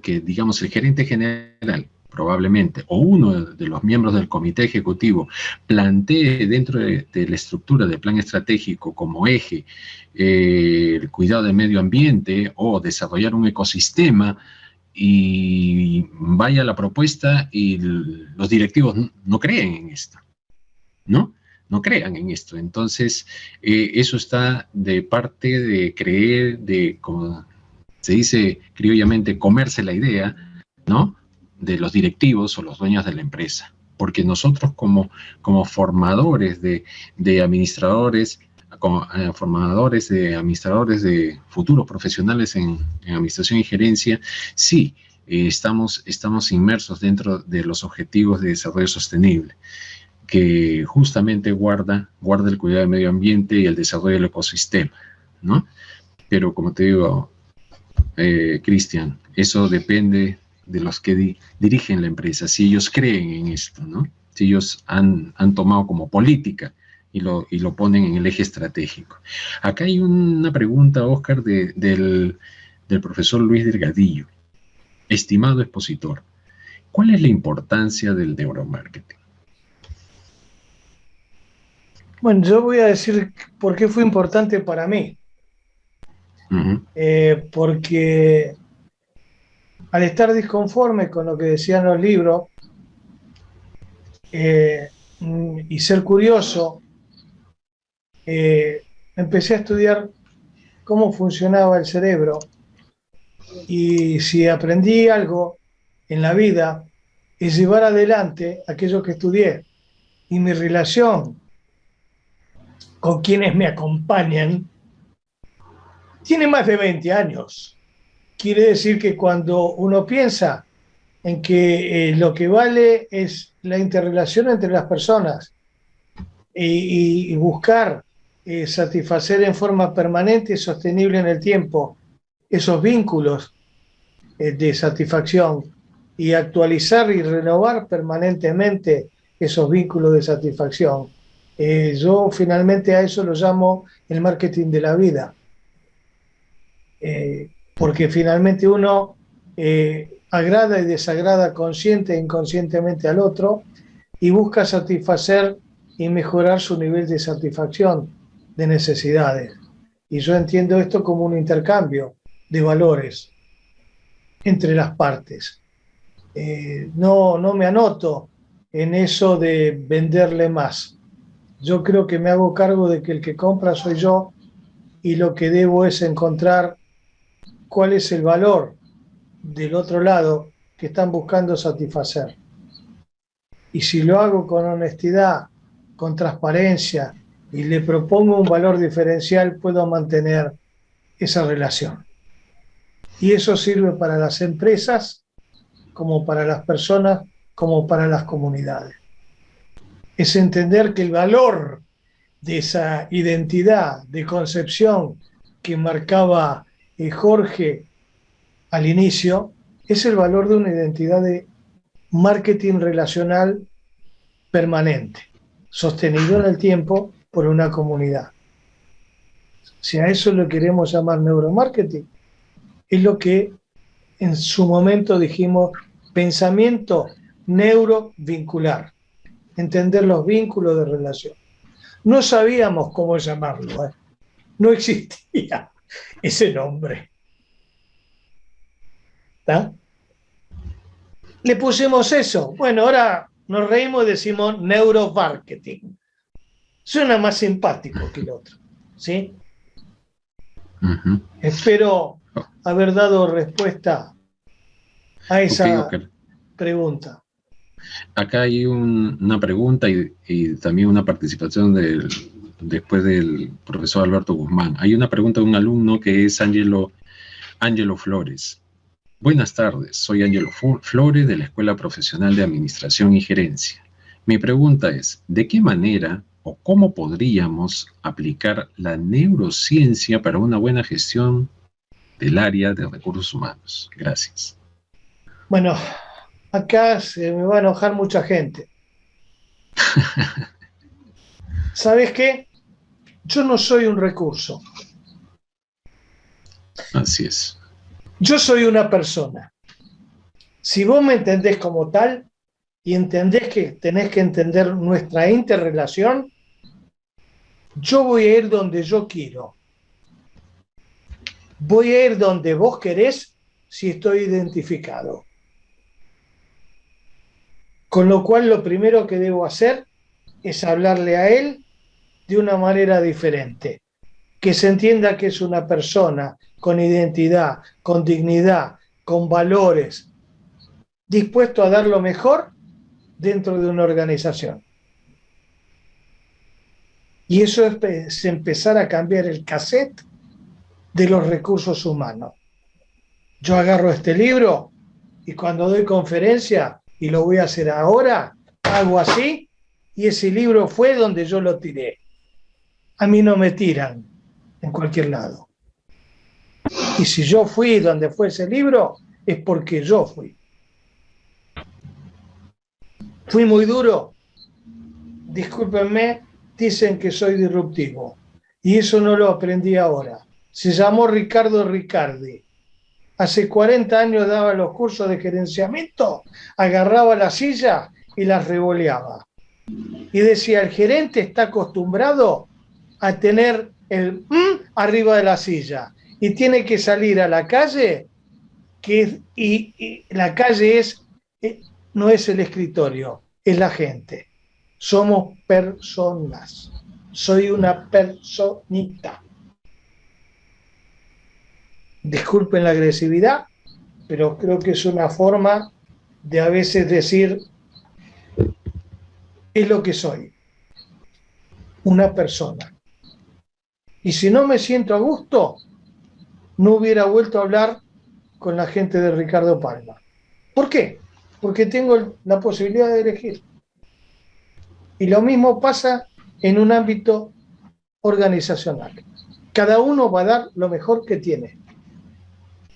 que, digamos, el gerente general probablemente, o uno de los miembros del comité ejecutivo plantee dentro de la estructura del plan estratégico como eje el cuidado del medio ambiente o desarrollar un ecosistema, y vaya la propuesta y los directivos no creen en esto, ¿no? No crean en esto. Entonces, eso está de parte de creer, de, como se dice criollamente, comerse la idea, ¿no?, de los directivos o los dueños de la empresa. Porque nosotros como formadores de administradores, como formadores de administradores de futuros profesionales en administración y gerencia, sí, estamos inmersos dentro de los objetivos de desarrollo sostenible, que justamente guarda el cuidado del medio ambiente y el desarrollo del ecosistema, ¿no? Pero como te digo, Cristian, eso depende de los que dirigen la empresa, si ellos creen en esto, ¿no? Si ellos han tomado como política y lo ponen en el eje estratégico. Acá hay una pregunta, Oscar, del profesor Luis Delgadillo. Estimado expositor, ¿cuál es la importancia del neuromarketing? Bueno, yo voy a decir por qué fue importante para mí. Porque al estar disconforme con lo que decían los libros y ser curioso, empecé a estudiar cómo funcionaba el cerebro, y si aprendí algo en la vida es llevar adelante aquello que estudié, y mi relación con quienes me acompañan tiene más de 20 años. Quiere decir que cuando uno piensa en que lo que vale es la interrelación entre las personas y buscar satisfacer en forma permanente y sostenible en el tiempo esos vínculos de satisfacción, y actualizar y renovar permanentemente esos vínculos de satisfacción, yo finalmente a eso lo llamo el marketing de la vida. Porque finalmente uno agrada y desagrada consciente e inconscientemente al otro, y busca satisfacer y mejorar su nivel de satisfacción, de necesidades. Y yo entiendo esto como un intercambio de valores entre las partes. No me anoto en eso de venderle más. Yo creo que me hago cargo de que el que compra soy yo, y lo que debo es encontrar cuál es el valor del otro lado que están buscando satisfacer. Y si lo hago con honestidad, con transparencia, y le propongo un valor diferencial, puedo mantener esa relación. Y eso sirve para las empresas, como para las personas, como para las comunidades. Es entender que el valor de esa identidad de concepción que marcaba Jorge al inicio, es el valor de una identidad de marketing relacional permanente, sostenido en el tiempo por una comunidad. Si a eso lo queremos llamar neuromarketing, es lo que en su momento dijimos pensamiento neurovincular, entender los vínculos de relación. No sabíamos cómo llamarlo, no existía ese nombre. ¿Está? Le pusimos eso. Bueno, ahora nos reímos y decimos neuromarketing. Suena más simpático que el otro, ¿sí? Espero haber dado respuesta a esa pregunta. Acá hay una pregunta y también una participación después del profesor Alberto Guzmán. Hay una pregunta de un alumno que es Ángelo Flores. Buenas tardes, soy Ángelo Flores de la Escuela Profesional de Administración y Gerencia. Mi pregunta es, ¿de qué manera o cómo podríamos aplicar la neurociencia para una buena gestión del área de recursos humanos? Gracias. Bueno, acá se me va a enojar mucha gente. ¿Sabes qué? Yo no soy un recurso. Así es. Yo soy una persona. Si vos me entendés como tal y entendés que tenés que entender nuestra interrelación, yo voy a ir donde yo quiero. Voy a ir donde vos querés si estoy identificado. Con lo cual, lo primero que debo hacer es hablarle a él de una manera diferente. Que se entienda que es una persona con identidad, con dignidad, con valores, dispuesto a dar lo mejor dentro de una organización. Y eso es empezar a cambiar el cassette de los recursos humanos. Yo agarro este libro y cuando doy conferencia, y lo voy a hacer ahora, hago así, y ese libro fue donde yo lo tiré. A mí no me tiran en cualquier lado. Y si yo fui donde fue ese libro, es porque yo fui. Fui muy duro. Discúlpenme, dicen que soy disruptivo. Y eso no lo aprendí ahora. Se llamó Ricardo Riccardi. Hace 40 años daba los cursos de gerenciamiento, agarraba la silla y las revoleaba. Y decía, el gerente está acostumbrado a tener el arriba de la silla y tiene que salir a la calle, y la calle no es el escritorio, es la gente. Somos personas. Soy una personita. Disculpen la agresividad, pero creo que es una forma de a veces decir, es lo que soy, una persona. Y si no me siento a gusto, no hubiera vuelto a hablar con la gente de Ricardo Palma. ¿Por qué? Porque tengo la posibilidad de elegir. Y lo mismo pasa en un ámbito organizacional. Cada uno va a dar lo mejor que tiene.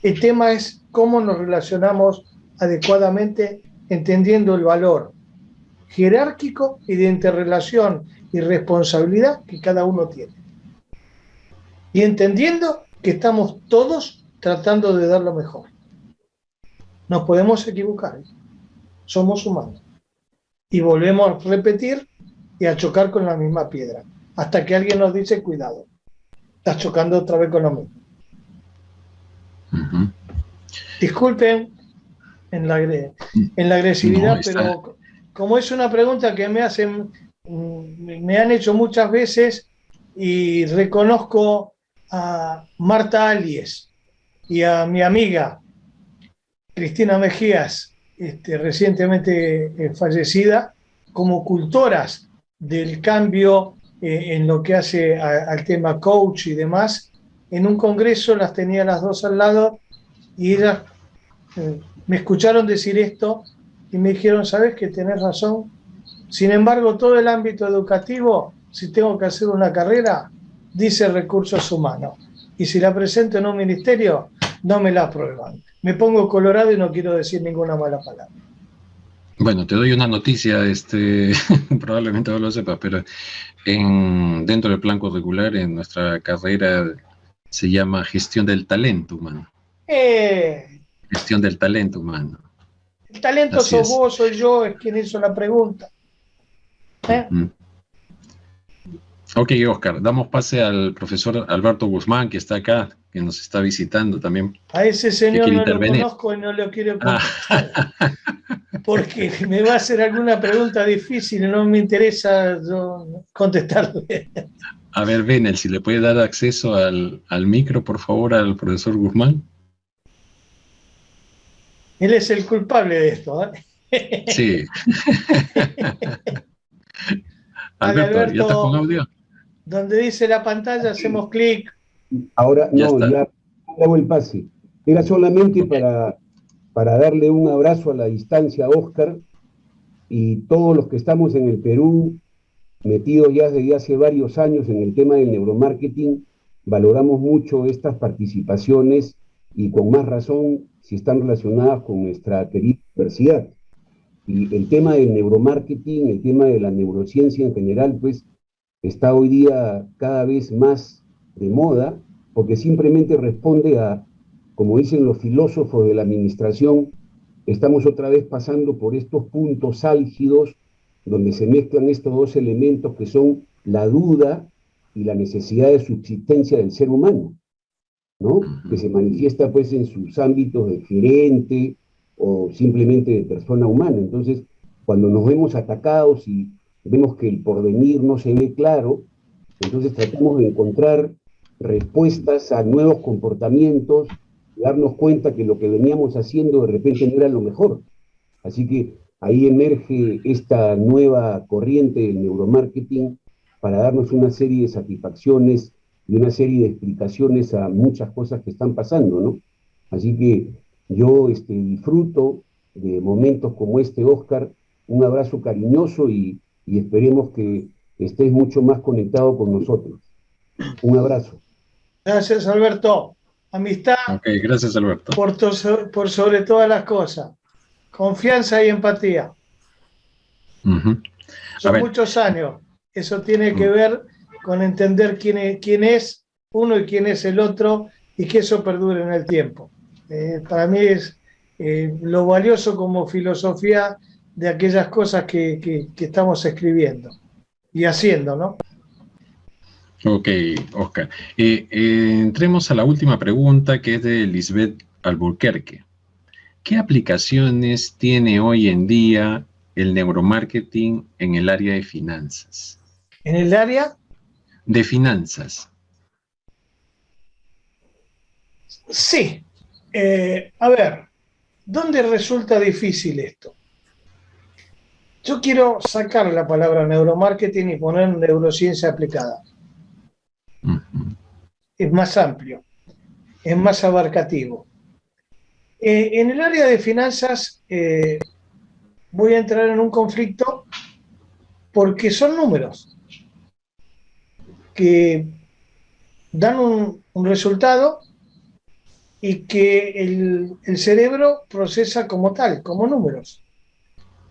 El tema es cómo nos relacionamos adecuadamente, entendiendo el valor jerárquico y de interrelación y responsabilidad que cada uno tiene. Y entendiendo que estamos todos tratando de dar lo mejor. Nos podemos equivocar. Somos humanos. Y volvemos a repetir y a chocar con la misma piedra. Hasta que alguien nos dice, cuidado, estás chocando otra vez con lo mismo. Uh-huh. Disculpen en la agresividad, no, pero como es una pregunta que me han hecho muchas veces, y reconozco a Marta Alies y a mi amiga Cristina Mejías, recientemente fallecida, como cultoras del cambio en lo que hace al tema coach y demás. En un congreso las tenía las dos al lado y ellas me escucharon decir esto y me dijeron, ¿sabes que tenés razón? Sin embargo, todo el ámbito educativo, si tengo que hacer una carrera, dice recursos humanos. Y si la presento en un ministerio, no me la aprueban. Me pongo colorado y no quiero decir ninguna mala palabra. Bueno, te doy una noticia, probablemente no lo sepas, pero dentro del plan curricular, en nuestra carrera, se llama gestión del talento humano. Gestión del talento humano. El talento sos vos, soy yo, es quien hizo la pregunta. Ok, Oscar, damos pase al profesor Alberto Guzmán, que está acá, que nos está visitando también. A ese señor no lo conozco y no lo quiero contestar. Porque me va a hacer alguna pregunta difícil y no me interesa contestarle. A ver, Benel, si le puede dar acceso al micro, por favor, al profesor Guzmán. Él es el culpable de esto, ¿eh? Sí. Alberto, ¿ya estás con audio? Donde dice la pantalla, hacemos clic. Ahora ya no, ya hago el pase. Era solamente para darle un abrazo a la distancia a Oscar y todos los que estamos en el Perú, metidos ya desde hace varios años en el tema del neuromarketing, valoramos mucho estas participaciones y con más razón si están relacionadas con nuestra querida universidad. Y el tema del neuromarketing, el tema de la neurociencia en general, pues está hoy día cada vez más de moda, porque simplemente responde a, como dicen los filósofos de la administración, estamos otra vez pasando por estos puntos álgidos donde se mezclan estos dos elementos que son la duda y la necesidad de subsistencia del ser humano, ¿no? Que se manifiesta pues en sus ámbitos de gerente o simplemente de persona humana. Entonces, cuando nos vemos atacados y vemos que el porvenir no se ve claro, entonces tratamos de encontrar respuestas a nuevos comportamientos, darnos cuenta que lo que veníamos haciendo de repente no era lo mejor. Así que ahí emerge esta nueva corriente del neuromarketing para darnos una serie de satisfacciones y una serie de explicaciones a muchas cosas que están pasando, ¿no? Así que yo disfruto de momentos como este, Oscar, un abrazo cariñoso y esperemos que estés mucho más conectado con nosotros. Un abrazo. Gracias, Alberto. Amistad. Ok, gracias, Alberto. Por sobre todas las cosas. Confianza y empatía. Son muchos años. Eso tiene que ver con entender quién es uno y quién es el otro y que eso perdure en el tiempo. Para mí es lo valioso como filosofía de aquellas cosas que estamos escribiendo y haciendo, ¿no? Ok, Oscar. Entremos a la última pregunta, que es de Lisbeth Alburquerque. ¿Qué aplicaciones tiene hoy en día el neuromarketing en el área de finanzas? ¿En el área? De finanzas. Sí. A ver, ¿dónde resulta difícil esto? Yo quiero sacar la palabra neuromarketing y poner neurociencia aplicada. Es más amplio, es más abarcativo. En el área de finanzas voy a entrar en un conflicto porque son números que dan un resultado y que el cerebro procesa como tal, como números,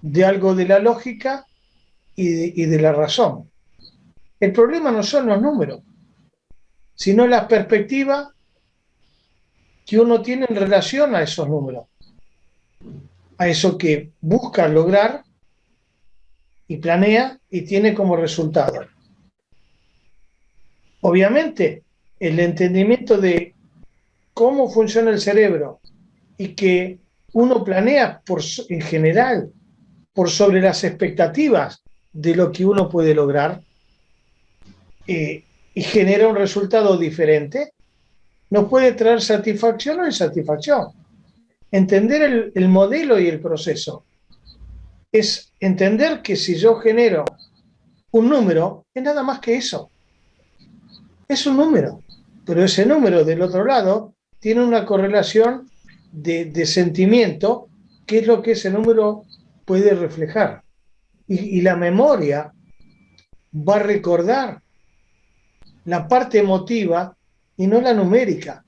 de algo de la lógica y de la razón. El problema no son los números, sino la perspectiva que uno tiene en relación a esos números, a eso que busca lograr y planea y tiene como resultado. Obviamente, el entendimiento de cómo funciona el cerebro y que uno planea en general por sobre las expectativas de lo que uno puede lograr y genera un resultado diferente, nos puede traer satisfacción o insatisfacción. Entender el modelo y el proceso es entender que si yo genero un número, es nada más que eso. Es un número, pero ese número del otro lado tiene una correlación de sentimiento, que es lo que ese número puede reflejar. Y la memoria va a recordar la parte emotiva y no la numérica.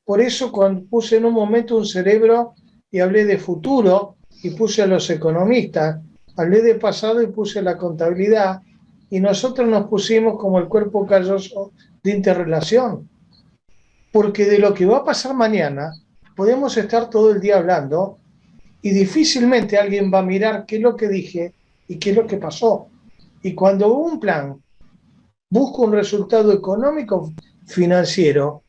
Por eso cuando puse en un momento un cerebro y hablé de futuro y puse a los economistas, hablé de pasado y puse la contabilidad, y nosotros nos pusimos como el cuerpo calloso de interrelación. Porque de lo que va a pasar mañana podemos estar todo el día hablando y difícilmente alguien va a mirar qué es lo que dije y qué es lo que pasó. Y cuando un plan busca un resultado económico financiero,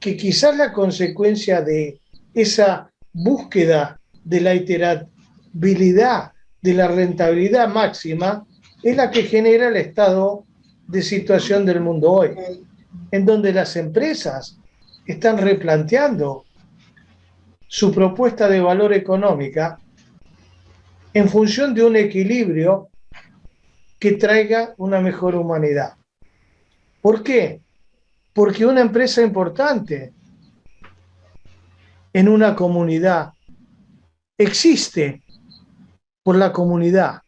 que quizás la consecuencia de esa búsqueda de la iterabilidad, de la rentabilidad máxima, es la que genera el estado de situación del mundo hoy, en donde las empresas están replanteando su propuesta de valor económica en función de un equilibrio que traiga una mejor humanidad. ¿Por qué? Porque una empresa importante en una comunidad existe por la comunidad,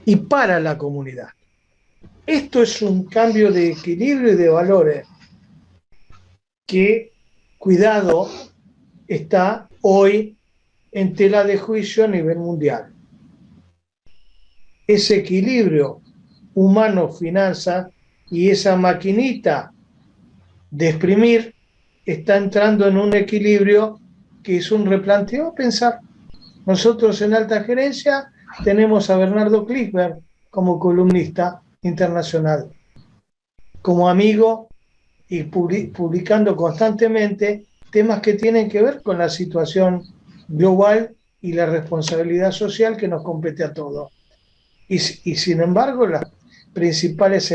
y para la comunidad. Esto es un cambio de equilibrio y de valores que, cuidado, está hoy en tela de juicio a nivel mundial. Ese equilibrio humano-finanza y esa maquinita de exprimir está entrando en un equilibrio que es un replanteo a pensar. Nosotros en Alta Gerencia tenemos a Bernardo Klickberg como columnista internacional, como amigo y publicando constantemente temas que tienen que ver con la situación global y la responsabilidad social que nos compete a todos. Y sin embargo, las principales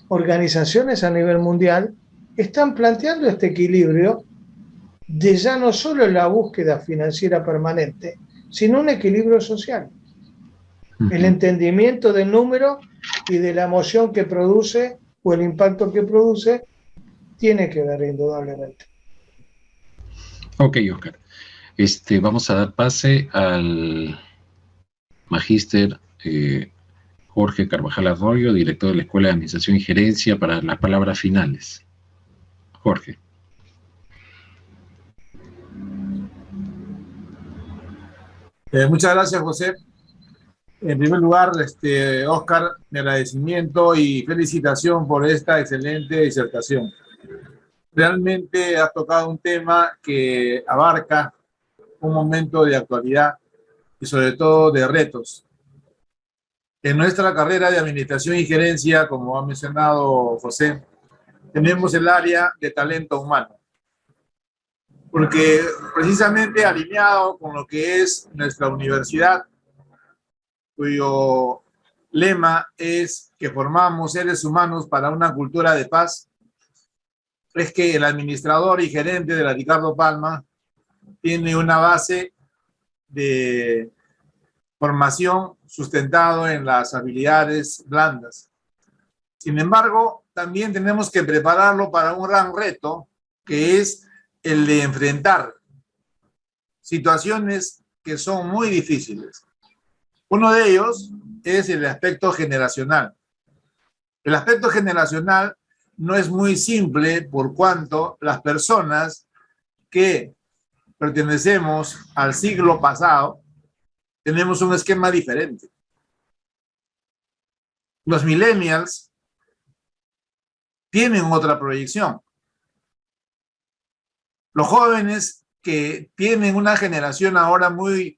organizaciones a nivel mundial están planteando este equilibrio de ya no solo la búsqueda financiera permanente, sino un equilibrio social. El entendimiento del número y de la emoción que produce o el impacto que produce tiene que ver indudablemente. Ok, Oscar. Vamos a dar pase al magíster Jorge Carvajal Arroyo, director de la Escuela de Administración y Gerencia, para las palabras finales. Jorge. Muchas gracias, José. En primer lugar, Oscar, mi agradecimiento y felicitación por esta excelente disertación. Realmente has tocado un tema que abarca un momento de actualidad y sobre todo de retos. En nuestra carrera de Administración y Gerencia, como ha mencionado José, tenemos el área de talento humano, porque precisamente alineado con lo que es nuestra universidad, cuyo lema es que formamos seres humanos para una cultura de paz, es que el administrador y gerente de la Ricardo Palma tiene una base de formación sustentado en las habilidades blandas. Sin embargo, también tenemos que prepararlo para un gran reto, que es el de enfrentar situaciones que son muy difíciles. Uno de ellos es el aspecto generacional. El aspecto generacional no es muy simple por cuanto las personas que pertenecemos al siglo pasado tenemos un esquema diferente. Los millennials tienen otra proyección. Los jóvenes que tienen una generación ahora muy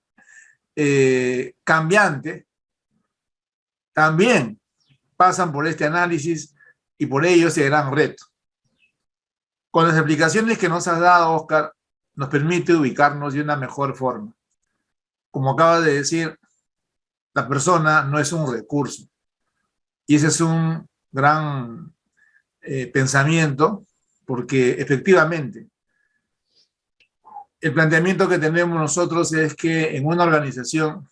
cambiante también pasan por este análisis y por ello ese gran reto. Con las explicaciones que nos has dado, Oscar, nos permite ubicarnos de una mejor forma. Como acaba de decir, la persona no es un recurso. Y ese es un gran pensamiento, porque efectivamente el planteamiento que tenemos nosotros es que en una organización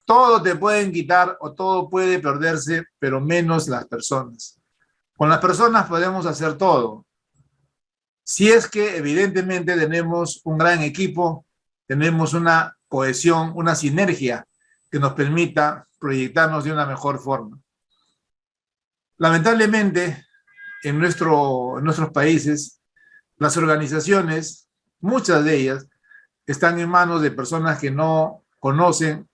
todo te pueden quitar o todo puede perderse, pero menos las personas. Con las personas podemos hacer todo. Si es que evidentemente tenemos un gran equipo, tenemos una cohesión, una sinergia que nos permita proyectarnos de una mejor forma. Lamentablemente, en nuestros países, las organizaciones, muchas de ellas, están en manos de personas que no conocen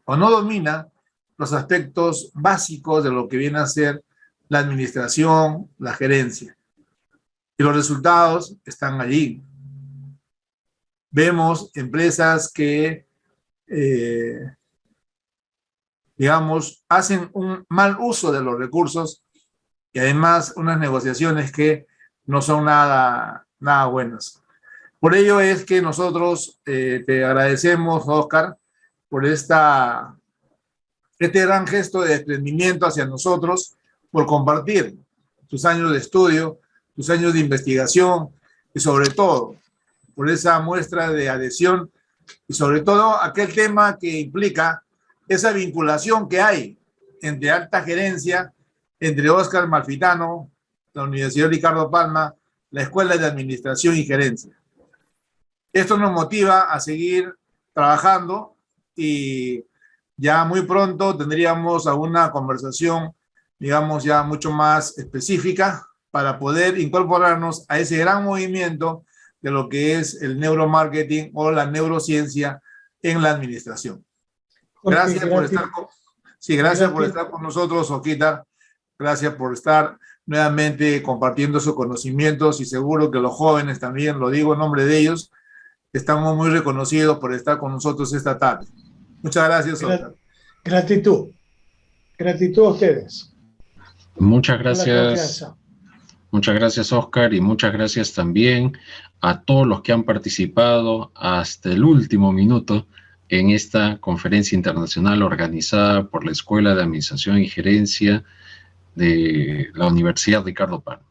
o no dominan los aspectos básicos de lo que viene a ser la administración, la gerencia. Y los resultados están allí. Vemos empresas que, digamos, hacen un mal uso de los recursos y además unas negociaciones que no son nada buenas. Por ello es que nosotros te agradecemos, Oscar, por este gran gesto de desprendimiento hacia nosotros, por compartir tus años de estudio, tus años de investigación y sobre todo por esa muestra de adhesión y sobre todo aquel tema que implica esa vinculación que hay entre Alta Gerencia, entre Oscar Amalfitano, la Universidad Ricardo Palma, la Escuela de Administración y Gerencia. Esto nos motiva a seguir trabajando y Ya muy pronto tendríamos alguna conversación, digamos, ya mucho más específica para poder incorporarnos a ese gran movimiento de lo que es el neuromarketing o la neurociencia en la administración. Gracias por estar con, gracias por estar con nosotros, Osquitar. Gracias por estar nuevamente compartiendo sus conocimientos y seguro que los jóvenes también, lo digo en nombre de ellos, estamos muy reconocidos por estar con nosotros esta tarde. Muchas gracias, Oscar. Gratitud. Gratitud a ustedes. Muchas gracias. Muchas gracias, Oscar, y muchas gracias también a todos los que han participado hasta el último minuto en esta conferencia internacional organizada por la Escuela de Administración y Gerencia de la Universidad Ricardo Palma.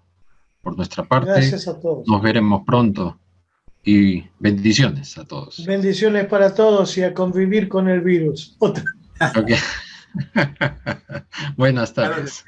Por nuestra parte, gracias a todos. Nos veremos pronto y bendiciones a todos. Bendiciones para todos y a convivir con el virus. Okay. Buenas tardes.